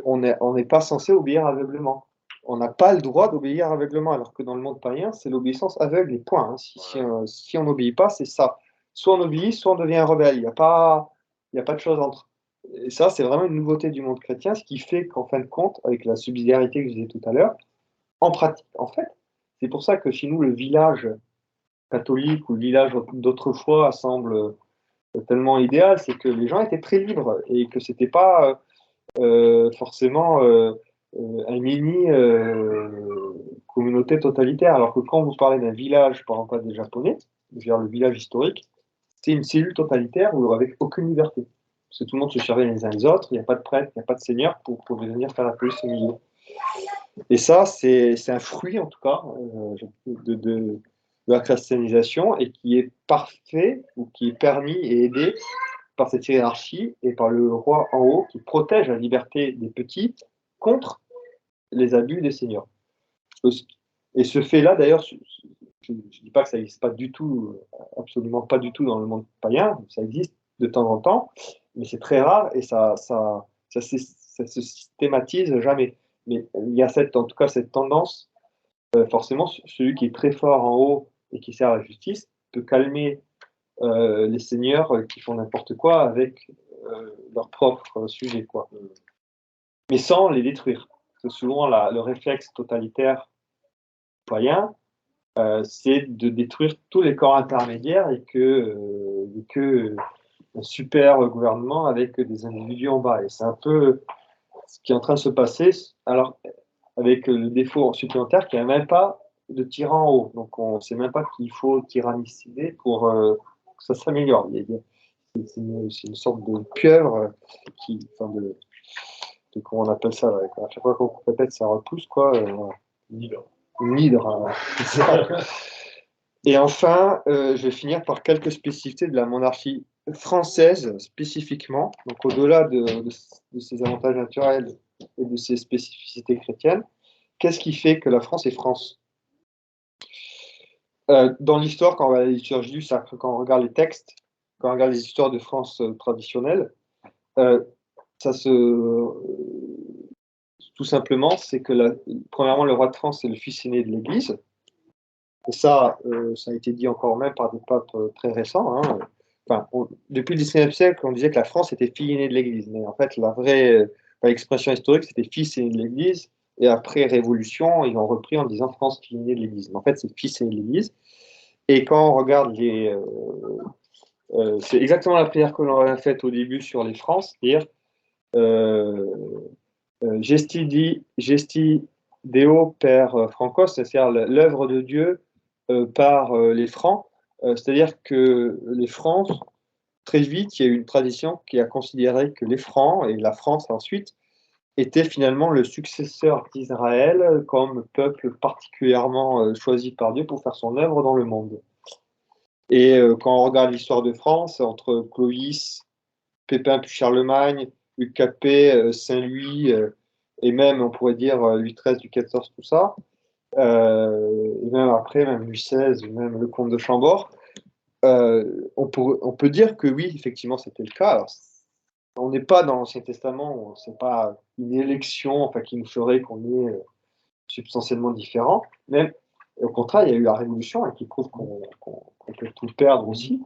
on n'est pas censé obéir aveuglement. On n'a pas le droit d'obéir aveuglement, alors que dans le monde païen, c'est l'obéissance aveugle et point, hein. Si on n'obéit pas, c'est ça. Soit on obéit, soit on devient un rebelle. Il y a pas de chose entre. Et ça, c'est vraiment une nouveauté du monde chrétien, ce qui fait qu'en fin de compte, avec la subsidiarité que je disais tout à l'heure, en pratique, en fait, c'est pour ça que chez nous, le village catholique ou le village d'autrefois semble tellement idéal, c'est que les gens étaient très libres et que c'était pas forcément un mini communauté totalitaire. Alors que quand vous parlez d'un village, par exemple des Japonais, je veux dire le village historique, c'est une cellule totalitaire où avec aucune liberté. Parce que tout le monde se surveille les uns les autres, il n'y a pas de prêtre, il n'y a pas de seigneur pour venir faire la police au milieu. Et ça, c'est un fruit, en tout cas, de la christianisation et qui est parfait ou qui est permis et aidé par cette hiérarchie et par le roi en haut qui protège la liberté des petits contre les abus des seigneurs. Et ce fait-là, d'ailleurs, je ne dis pas que ça n'existe pas du tout, absolument pas du tout dans le monde païen, ça existe de temps en temps, mais c'est très rare et ça se systématise jamais. Mais il y a en tout cas cette tendance, forcément, celui qui est très fort en haut et qui sert à la justice peut calmer les seigneurs qui font n'importe quoi avec leur propre sujet, quoi. Mais sans les détruire. que souvent le réflexe totalitaire citoyen, c'est de détruire tous les corps intermédiaires et que un super gouvernement avec des individus en bas. Et c'est un peu ce qui est en train de se passer, alors avec le défaut supplémentaire qu'il n'y a même pas de tyran en haut. Donc on ne sait même pas qu'il faut tyrannicider pour que ça s'améliore. C'est une sorte de pieuvre comment on appelle ça, là, à chaque fois qu'on coupe la tête, ça repousse, quoi. Une hydre. Une hydre. Et enfin, je vais finir par quelques spécificités de la monarchie française spécifiquement, donc au-delà de ses avantages naturels et de ses spécificités chrétiennes. Qu'est-ce qui fait que la France est France? Dans l'histoire, quand on regarde la liturgie du sacre, quand on regarde les textes, quand on regarde les histoires de France traditionnelles, tout simplement, c'est que premièrement, le roi de France est le fils aîné de l'Église. Et ça a été dit encore même par des papes très récents. Hein. Enfin, depuis le XIXe siècle, on disait que la France était fille aînée de l'Église. Mais en fait, la vraie expression historique, c'était fils aîné de l'Église. Et après Révolution, ils ont repris en disant France fille aînée de l'Église. Mais en fait, c'est fils aîné de l'Église. Et quand on regarde c'est exactement la prière que l'on a faite au début sur les Francs, c'est-à-dire Gesti Deo per Francos, c'est-à-dire l'œuvre de Dieu par les Francs, c'est-à-dire que les Francs, très vite, il y a eu une tradition qui a considéré que les Francs, et la France ensuite, étaient finalement le successeur d'Israël comme peuple particulièrement choisi par Dieu pour faire son œuvre dans le monde. Et quand on regarde l'histoire de France, entre Clovis, Pépin puis Charlemagne, Hugues Capet, Saint-Louis, et même, on pourrait dire, Louis XIII, Louis XIV, tout ça, et même après, même Louis XVI, même le comte de Chambord, on peut dire que oui, effectivement, c'était le cas. Alors, on n'est pas dans l'Ancien Testament, c'est pas une élection qui nous ferait qu'on est substantiellement différent, mais au contraire, il y a eu la Révolution qui prouve qu'on peut tout perdre aussi.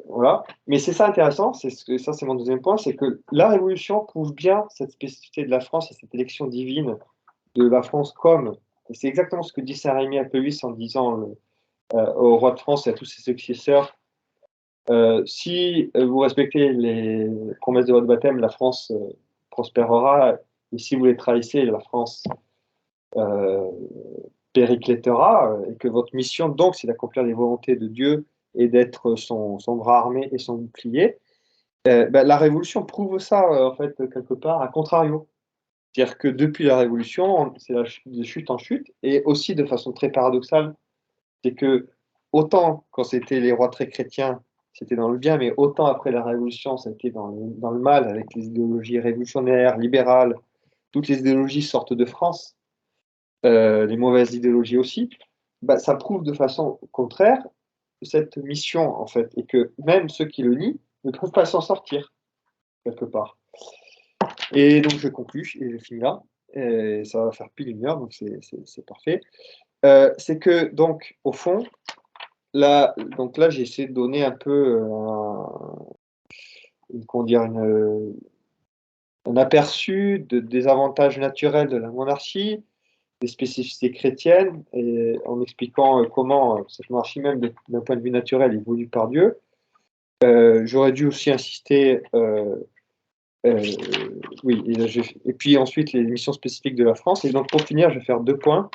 Voilà. Mais c'est ça intéressant, ça c'est mon deuxième point, c'est que la Révolution prouve bien cette spécificité de la France et cette élection divine de la France comme, et c'est exactement ce que dit Saint Rémy à Clovis en disant au roi de France et à tous ses successeurs, si vous respectez les promesses de votre baptême, la France prospérera, et si vous les trahissez, la France périclétera, et que votre mission, donc, c'est d'accomplir les volontés de Dieu et d'être son bras armé et son bouclier. La Révolution prouve ça, en fait, quelque part, à contrario. C'est-à-dire que depuis la Révolution, c'est de chute en chute, et aussi de façon très paradoxale, c'est que autant quand c'était les rois très chrétiens, c'était dans le bien, mais autant après la Révolution, c'était dans le mal, avec les idéologies révolutionnaires, libérales, toutes les idéologies sortent de France, les mauvaises idéologies aussi, ça prouve de façon contraire cette mission, en fait, et que même ceux qui le nient ne peuvent pas s'en sortir, quelque part. Et donc, je conclus, et je finis là, et ça va faire pile 1 heure, donc c'est parfait. C'est que, donc, au fond, là, j'ai essayé de donner un peu un aperçu des avantages naturels de la monarchie, des spécificités chrétiennes, et en expliquant comment cette monarchie, même d'un point de vue naturel, évolue par Dieu. J'aurais dû aussi insister, oui, et puis ensuite les missions spécifiques de la France. Et donc pour finir, je vais faire 2 points.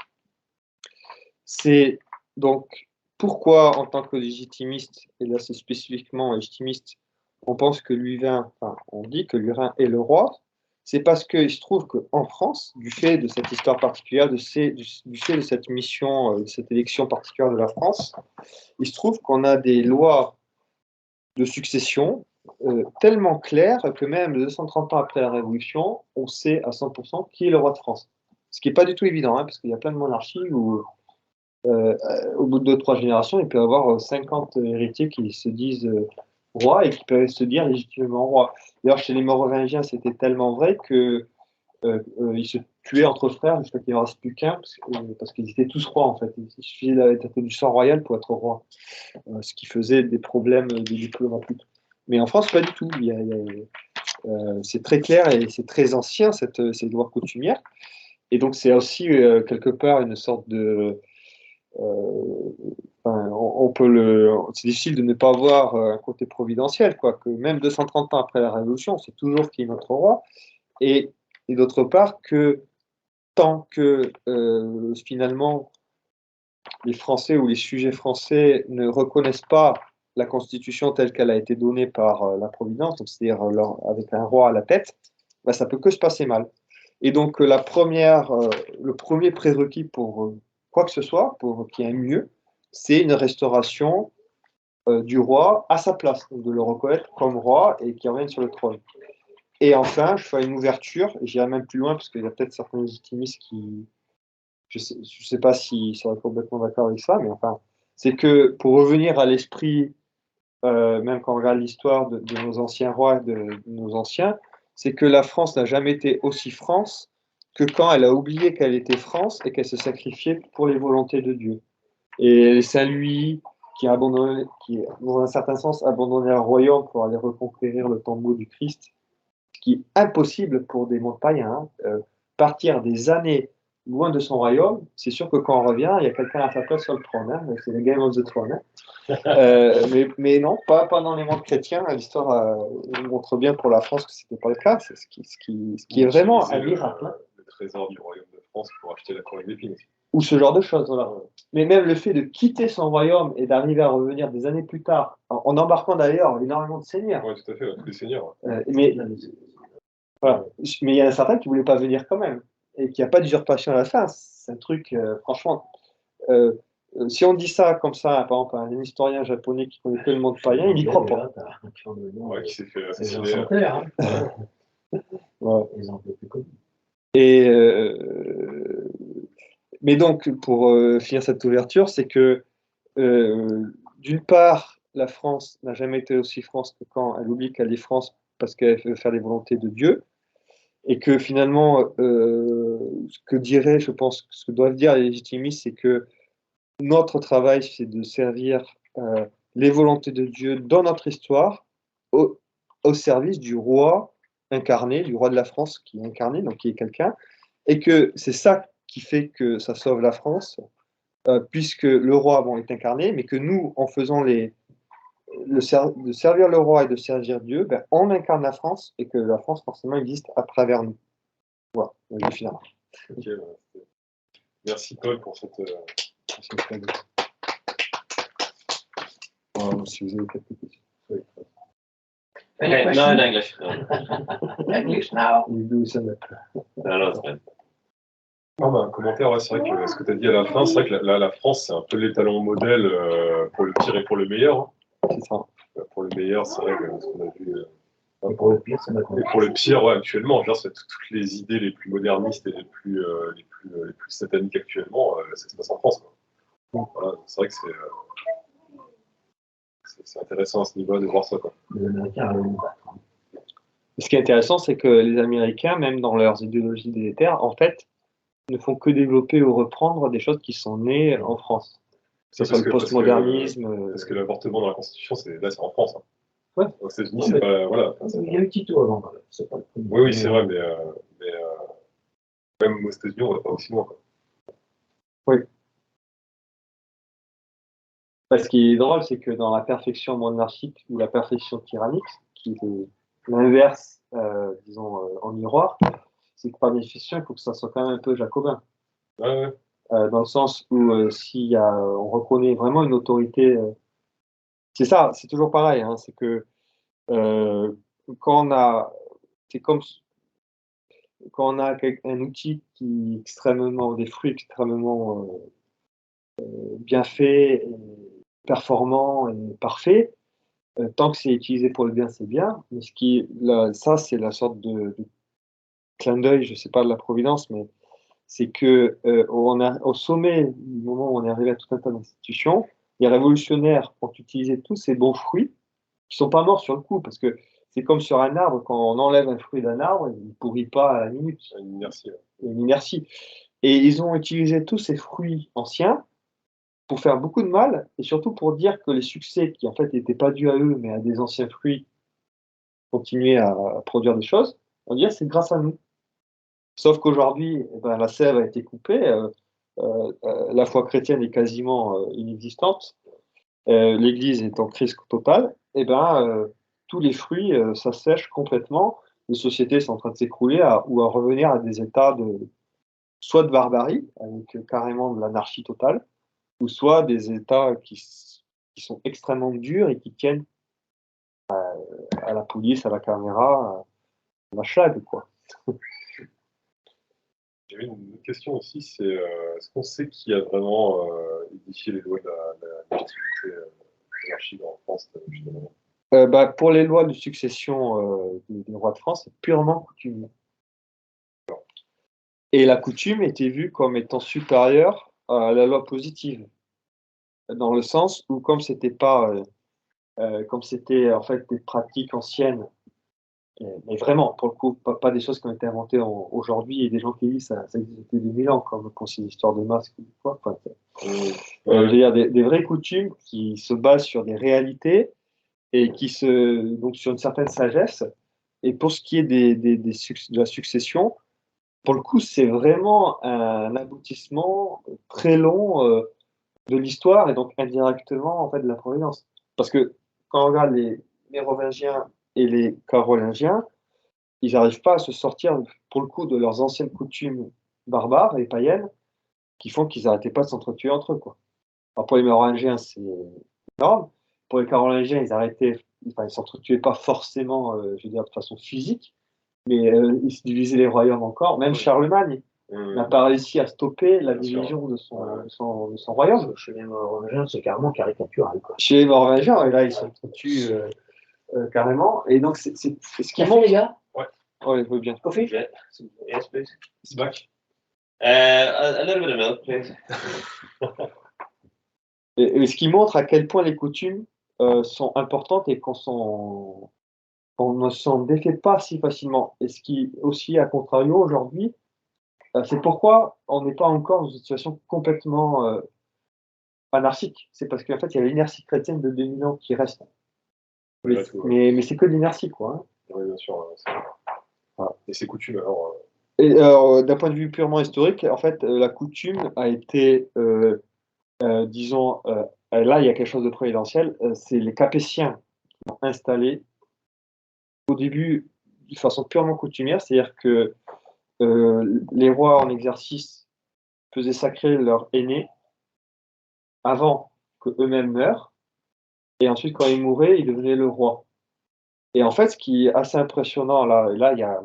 C'est donc pourquoi, en tant que légitimiste, et là c'est spécifiquement légitimiste, on pense que on dit que Louis est le roi. C'est parce qu'il se trouve qu'en France, du fait de cette histoire particulière, du fait de cette mission, de cette élection particulière de la France, il se trouve qu'on a des lois de succession tellement claires que même 230 ans après la Révolution, on sait à 100% qui est le roi de France. Ce qui n'est pas du tout évident, parce qu'il y a plein de monarchies où, au bout de 2-3 générations, il peut y avoir 50 héritiers qui se disent rois et qui peuvent se dire légitimement rois. D'ailleurs, chez les Mérovingiens, c'était tellement vrai que ils se tuaient entre frères jusqu'à qu'il ne reste plus qu'un, parce qu'ils étaient tous rois, en fait. Il suffisait d'être du sang royal pour être roi, ce qui faisait des problèmes de diplomatie. Mais en France, pas du tout. C'est très clair et c'est très ancien, ces lois coutumières. Et donc, c'est aussi quelque part une sorte de. Enfin, c'est difficile de ne pas voir un côté providentiel, quoi, que même 230 ans après la Révolution, c'est toujours qui est notre roi. Et, et d'autre part, que tant que finalement les Français ou les sujets français ne reconnaissent pas la Constitution telle qu'elle a été donnée par la Providence, donc c'est-à-dire avec un roi à la tête, bah, ça peut que se passer mal. Et donc le premier prérequis pour quoi que ce soit, pour qu'il y ait un mieux, c'est une restauration du roi à sa place, donc de le reconnaître comme roi et qu'il revienne sur le trône. Et enfin, je fais une ouverture, et j'irai même plus loin parce qu'il y a peut-être certains légitimistes qui, je sais pas s'ils seraient complètement d'accord avec ça, mais enfin, c'est que pour revenir à l'esprit, même quand on regarde l'histoire de nos anciens rois, de nos anciens, c'est que la France n'a jamais été aussi France que quand elle a oublié qu'elle était France et qu'elle se sacrifiait pour les volontés de Dieu. Et Saint-Louis, qui a abandonné, qui, dans un certain sens, abandonné un royaume pour aller reconquérir le tombeau du Christ, ce qui est impossible pour des mondes païens. Hein. Partir des années loin de son royaume, c'est sûr que quand on revient, il y a quelqu'un à sa place sur le trône. Hein. C'est le Game of the Throne. Hein. Mais non, pas dans les mondes chrétiens. L'histoire montre bien pour la France que ce n'était pas le cas. C'est ce qui est vraiment un miracle. Hein. Le trésor du royaume de France pour acheter la couronne d'épines. Ou ce genre de choses. Voilà. Mais même le fait de quitter son royaume et d'arriver à revenir des années plus tard, en embarquant d'ailleurs énormément de seigneurs. Oui, tout à fait, tous les seigneurs. Voilà. Mais il y en a certains qui ne voulaient pas venir quand même et qu'il n'y a pas d'usurpation à la fin. C'est un truc, franchement, si on dit ça comme ça, par exemple, à un historien japonais qui connaît que le monde païen, il n'y croit pas. Ouais, qui s'est fait assassiner. Ouais. Exemple le plus connu. Et mais donc, pour finir cette ouverture, c'est que d'une part, la France n'a jamais été aussi France que quand elle oublie qu'elle est France parce qu'elle veut faire les volontés de Dieu. Et que finalement, ce que dirait, je pense, ce que doivent dire les légitimistes, c'est que notre travail, c'est de servir les volontés de Dieu dans notre histoire au service du roi incarné, du roi de la France qui est incarné, donc qui est quelqu'un, et que c'est ça qui fait que ça sauve la France, puisque le roi bon, est incarné, mais que nous, en faisant de servir le roi et de servir Dieu, ben, on incarne la France et que la France forcément existe à travers nous. Voilà, donc finalement. Okay, merci Paul pour cette. Si vous avez quelques questions. Oui. No, in English. English now. You do some- No, it's fine. Un commentaire, ouais, c'est vrai que ce que tu as dit à la fin, c'est vrai que la France, c'est un peu l'étalon modèle pour le pire et pour le meilleur. Hein. C'est ça. Pour le meilleur, c'est vrai que ce qu'on a vu. Et pour le pire, c'est Et pour le pire, ouais, actuellement, genre, c'est toutes les idées les plus modernistes et les plus sataniques actuellement, ça se passe en France. Quoi. Voilà, c'est vrai que c'est intéressant à ce niveau de voir ça. Quoi. Les Américains allaient nous battre. Ce qui est intéressant, c'est que les Américains, même dans leurs idéologies délétères, en fait, ne font que développer ou reprendre des choses qui sont nées en France. C'est sur le postmodernisme. Parce que l'avortement dans la Constitution, c'est en France. Hein. Ouais. Aux États-Unis, c'est pas. Voilà. Il y a eu Tito avant, c'est pas le premier. Oui, c'est vrai, mais même aux États-Unis, on va pas aussi loin. Quoi. Oui. Ce qui est drôle, c'est que dans la perfection monarchique ou la perfection tyrannique, qui est l'inverse, disons, en miroir, c'est que par définition, il faut que ça soit quand même un peu jacobin. Ouais. Dans le sens où si on reconnaît vraiment une autorité, c'est ça, c'est toujours pareil, hein, c'est que quand on a, c'est comme quand on a un outil qui est extrêmement, des fruits extrêmement bien faits, et performants et parfaits, tant que c'est utilisé pour le bien, c'est bien. Mais ça, c'est la sorte de clin d'œil, je ne sais pas, de la Providence, mais c'est que au sommet du moment où on est arrivé à tout un tas d'institutions, les révolutionnaires ont utilisé tous ces bons fruits qui ne sont pas morts sur le coup, parce que c'est comme sur un arbre, quand on enlève un fruit d'un arbre, il ne pourrit pas à la minute. Une inertie. Ouais. Une inertie. Et ils ont utilisé tous ces fruits anciens pour faire beaucoup de mal, et surtout pour dire que les succès, qui en fait n'étaient pas dus à eux, mais à des anciens fruits, continuer à produire des choses, on va dire c'est grâce à nous. Sauf qu'aujourd'hui, eh ben, la sève a été coupée, la foi chrétienne est quasiment inexistante, l'Église est en crise totale, et ben, tous les fruits s'assèchent complètement, les sociétés sont en train de s'écrouler ou à revenir à des états soit de barbarie, avec carrément de l'anarchie totale, ou soit des états qui sont extrêmement durs et qui tiennent à la police, à la caméra, à la chag, quoi. J'avais une autre question aussi, c'est est-ce qu'on sait qui a vraiment édifié les lois de la légitimité monarchique en France, justement? Bah, pour les lois de succession des rois de France, c'est purement coutumier. Et la coutume était vue comme étant supérieure à la loi positive, dans le sens où comme c'était pas, comme c'était en fait des pratiques anciennes, mais vraiment pour le coup pas des choses qui ont été inventées aujourd'hui et des gens qui disent ça existait des 1000 ans comme le Conseil d'histoire de masque ou quoi. Enfin, je veux dire des vraies coutumes qui se basent sur des réalités et donc sur une certaine sagesse. Et pour ce qui est de la succession, pour le coup, c'est vraiment un aboutissement très long de l'histoire et donc indirectement en fait de la Providence. Parce que quand on regarde les Mérovingiens et les Carolingiens, ils n'arrivent pas à se sortir pour le coup de leurs anciennes coutumes barbares et païennes qui font qu'ils n'arrêtaient pas de s'entretuer entre eux, quoi. Alors pour les Mérovingiens, c'est énorme. Pour les Carolingiens, ils s'entretuaient pas forcément, je veux dire, de façon physique, mais ils se divisaient les royaumes encore. Même Charlemagne n'a pas réussi à stopper la division de son royaume. Chez les Mérovingiens, c'est carrément caricatural, quoi. Chez les Mérovingiens, et là, ils s'entretuent carrément. Et donc, c'est ce qui Café, montre. les gars? Ouais, je veux bien. Coffee? Yes, please. It's back. A little bit of milk, please. Et ce qui montre à quel point les coutumes sont importantes et qu'on ne s'en défait pas si facilement. Et ce qui aussi, à contrario, aujourd'hui, c'est pourquoi on n'est pas encore dans une situation complètement anarchique. C'est parce qu'en fait, il y a l'inertie chrétienne de 2000 ans qui reste. Mais c'est que de l'inertie, quoi. Hein. Oui, bien sûr. Voilà. Et ces coutumes, alors. Et d'un point de vue purement historique, en fait, la coutume a été, disons, là, il y a quelque chose de providentiel. C'est les Capétiens qui ont installé au début de façon purement coutumière, c'est-à-dire que les rois en exercice faisaient sacrer leur aîné avant qu'eux-mêmes meurent, et ensuite, quand ils mouraient, ils devenaient le roi. Et en fait, ce qui est assez impressionnant, là il y a,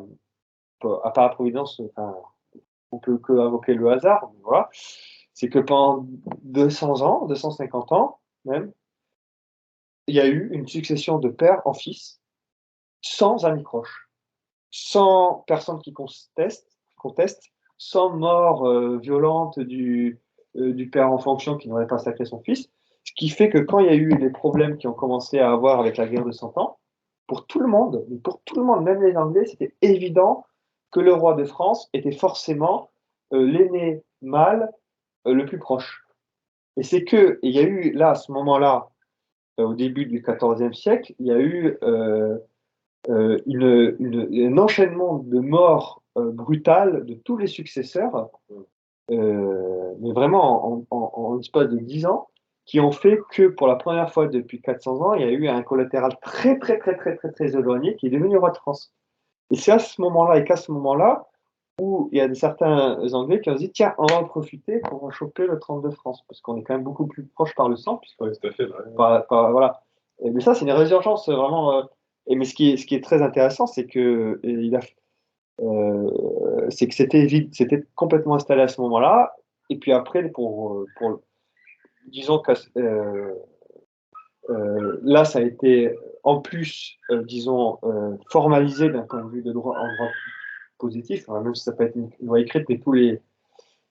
à part la Providence, enfin, on peut que invoquer le hasard, voilà, c'est que pendant 200 ans, 250 ans même, il y a eu une succession de père en fils, sans anicroche, sans personne qui conteste, sans mort violente du père en fonction qui n'aurait pas sacré son fils, ce qui fait que quand il y a eu les problèmes qui ont commencé à avoir avec la guerre de 100 ans, pour tout le monde, même les Anglais, c'était évident que le roi de France était forcément l'aîné mâle le plus proche. Et c'est que, il y a eu là, à ce moment-là, au début du XIVe siècle, il y a eu un enchaînement de morts brutales de tous les successeurs, mais vraiment en l'espace de 10 ans, qui ont fait que pour la première fois depuis 400 ans, il y a eu un collatéral très, très, très, très, très, très éloigné qui est devenu roi de France. Et c'est à ce moment-là, et qu'à ce moment-là, où il y a certains Anglais qui ont dit tiens, on va en profiter pour choper le trône de France, parce qu'on est quand même beaucoup plus proche par le sang, puisque Oui, tout à fait. voilà. Mais ça, c'est une résurgence vraiment. Mais ce qui est très intéressant, c'est que c'était complètement installé à ce moment-là. Et puis après, disons que là, ça a été en plus, disons, formalisé d'un point de vue de droit en droit positif, hein, même si ça peut être une loi écrite, mais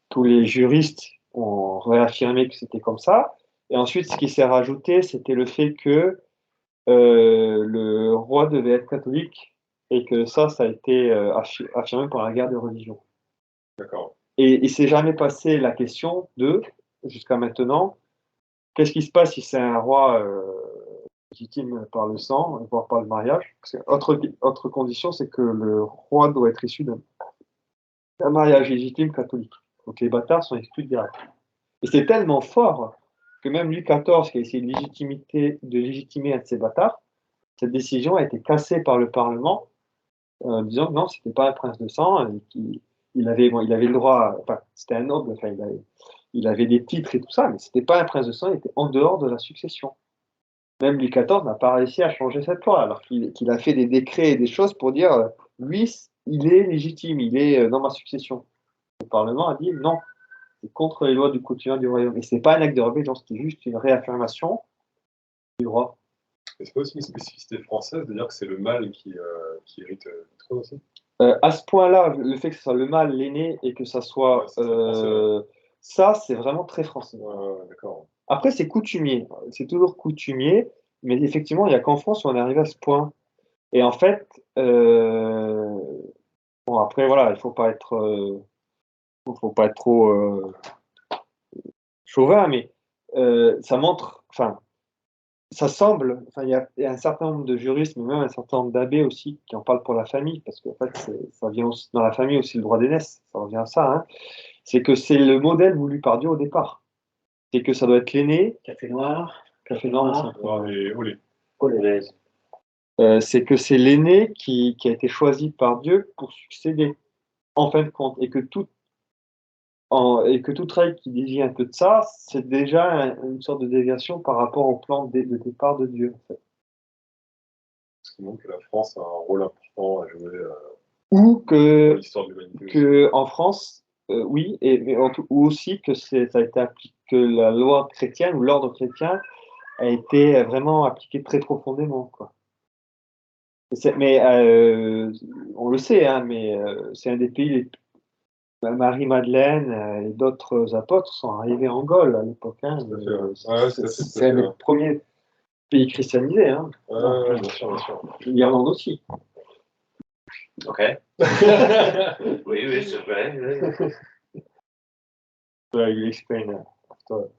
tous les juristes ont réaffirmé que c'était comme ça. Et ensuite, ce qui s'est rajouté, c'était le fait que le roi devait être catholique et que ça a été affirmé par la guerre de religion. D'accord. Et il ne s'est jamais passé la question jusqu'à maintenant, qu'est-ce qui se passe si c'est un roi légitime par le sang, voire par le mariage. Autre condition, c'est que le roi doit être issu d'un mariage légitime catholique. Donc les bâtards sont exclus direct. Et c'est tellement fort que même Louis XIV, qui a essayé de légitimer un de ces bâtards, cette décision a été cassée par le Parlement, disant que non, c'était pas un prince de sang, et il avait le droit, enfin, c'était un noble, enfin, il avait des titres et tout ça, mais c'était pas un prince de sang, il était en dehors de la succession. Même Louis XIV n'a pas réussi à changer cette loi, alors qu'il a fait des décrets et des choses pour dire, lui, il est légitime, il est dans ma succession. Le Parlement a dit non, c'est contre les lois du coutumier du royaume. Et c'est pas un acte de rébellion, c'était juste une réaffirmation du droit. Et c'est pas aussi une spécificité française de dire que c'est le mâle qui hérite du trône aussi? À ce point-là, le fait que ce soit le mâle, l'aîné, et que ça soit... Ouais, c'est très français, ça, c'est vraiment très français. Ouais, d'accord. Après, c'est coutumier. C'est toujours coutumier, mais effectivement, il n'y a qu'en France où on est arrivé à ce point. Et en fait, bon, après, voilà, il ne faut pas être trop chauvin, mais ça montre... Enfin, ça semble, enfin, il y a un certain nombre de juristes, mais même un certain nombre d'abbés aussi, qui en parlent pour la famille, parce qu'en fait, ça vient aussi, dans la famille aussi le droit d'aînesse, ça revient à ça, hein. C'est que c'est le modèle voulu par Dieu au départ. C'est que ça doit être l'aîné, Café noir. café noir aussi. Non, mais olé. Polonaise. C'est que c'est l'aîné qui a été choisi par Dieu pour succéder, en fin de compte, et que toute règle qui dévie un peu de ça, c'est déjà une sorte de déviation par rapport au plan de départ de Dieu, en fait. Ce qui montre que la France a un rôle important à jouer Ou dans que l'histoire de l'humanité aussi. que en France, oui, ou aussi que ça a été appliqué, que la loi chrétienne ou l'ordre chrétien a été vraiment appliqué très profondément, quoi. Mais on le sait, hein, mais c'est un des pays, Marie-Madeleine et d'autres apôtres sont arrivés en Gaule à l'époque, hein, Tout à fait, ouais. Ouais, tout à fait, tout à c'est un fait, des ouais. premiers pays christianisés, hein. Ouais, bien sûr, bien sûr. L'Irlande aussi. OK. Oui, oui, c'est vrai. You explain after.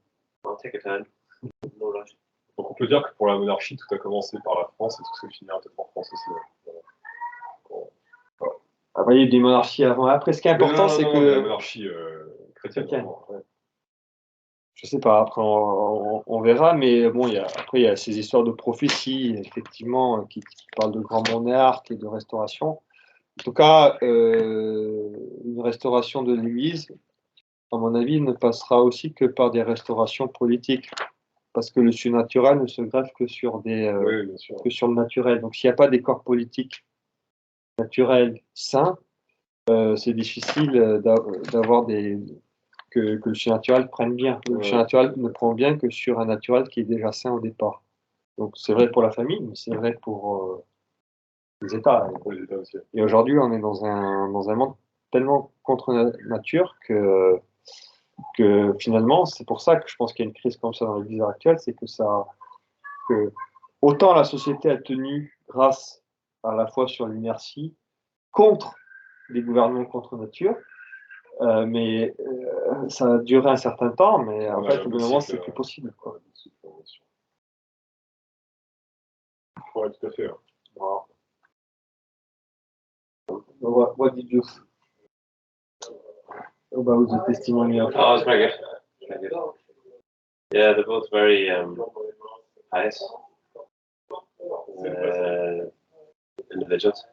I'll take a time. No rush. Donc on peut dire que pour la monarchie, tout a commencé par la France et tout se finira peut-être en France aussi. Voilà. Après, il y a eu des monarchies avant. Après, ce qui est important, c'est mais la que monarchie chrétienne. chrétienne. vraiment, ouais. Je sais pas, après on verra, mais bon, après il y a ces histoires de prophéties, effectivement, qui parlent de grands monarques et de restauration. En tout cas, une restauration de l'Église, à mon avis, ne passera aussi que par des restaurations politiques, parce que le surnaturel ne se greffe que sur Oui, bien sûr. que sur le naturel. Donc s'il n'y a pas des corps politiques naturels sains, c'est difficile d'avoir que le surnaturel prenne bien. Le Ouais. surnaturel ne prend bien que sur un naturel qui est déjà sain au départ. Donc c'est vrai pour la famille, mais c'est vrai pour les États. Pour les États aussi. Et aujourd'hui, on est dans un monde tellement contre nature que finalement, c'est pour ça que je pense qu'il y a une crise comme ça dans l'Église actuelle, c'est que autant la société a tenu grâce à la foi sur l'inertie contre des gouvernements contre nature, mais ça a duré un certain temps, mais en fait, au bout d'un moment, c'est plus possible, quoi. Ouais, tout à fait. Ouais. Wow. What did you think about the testimony of Oh, it's very good. Very good. Yeah, they're both very pious individuals.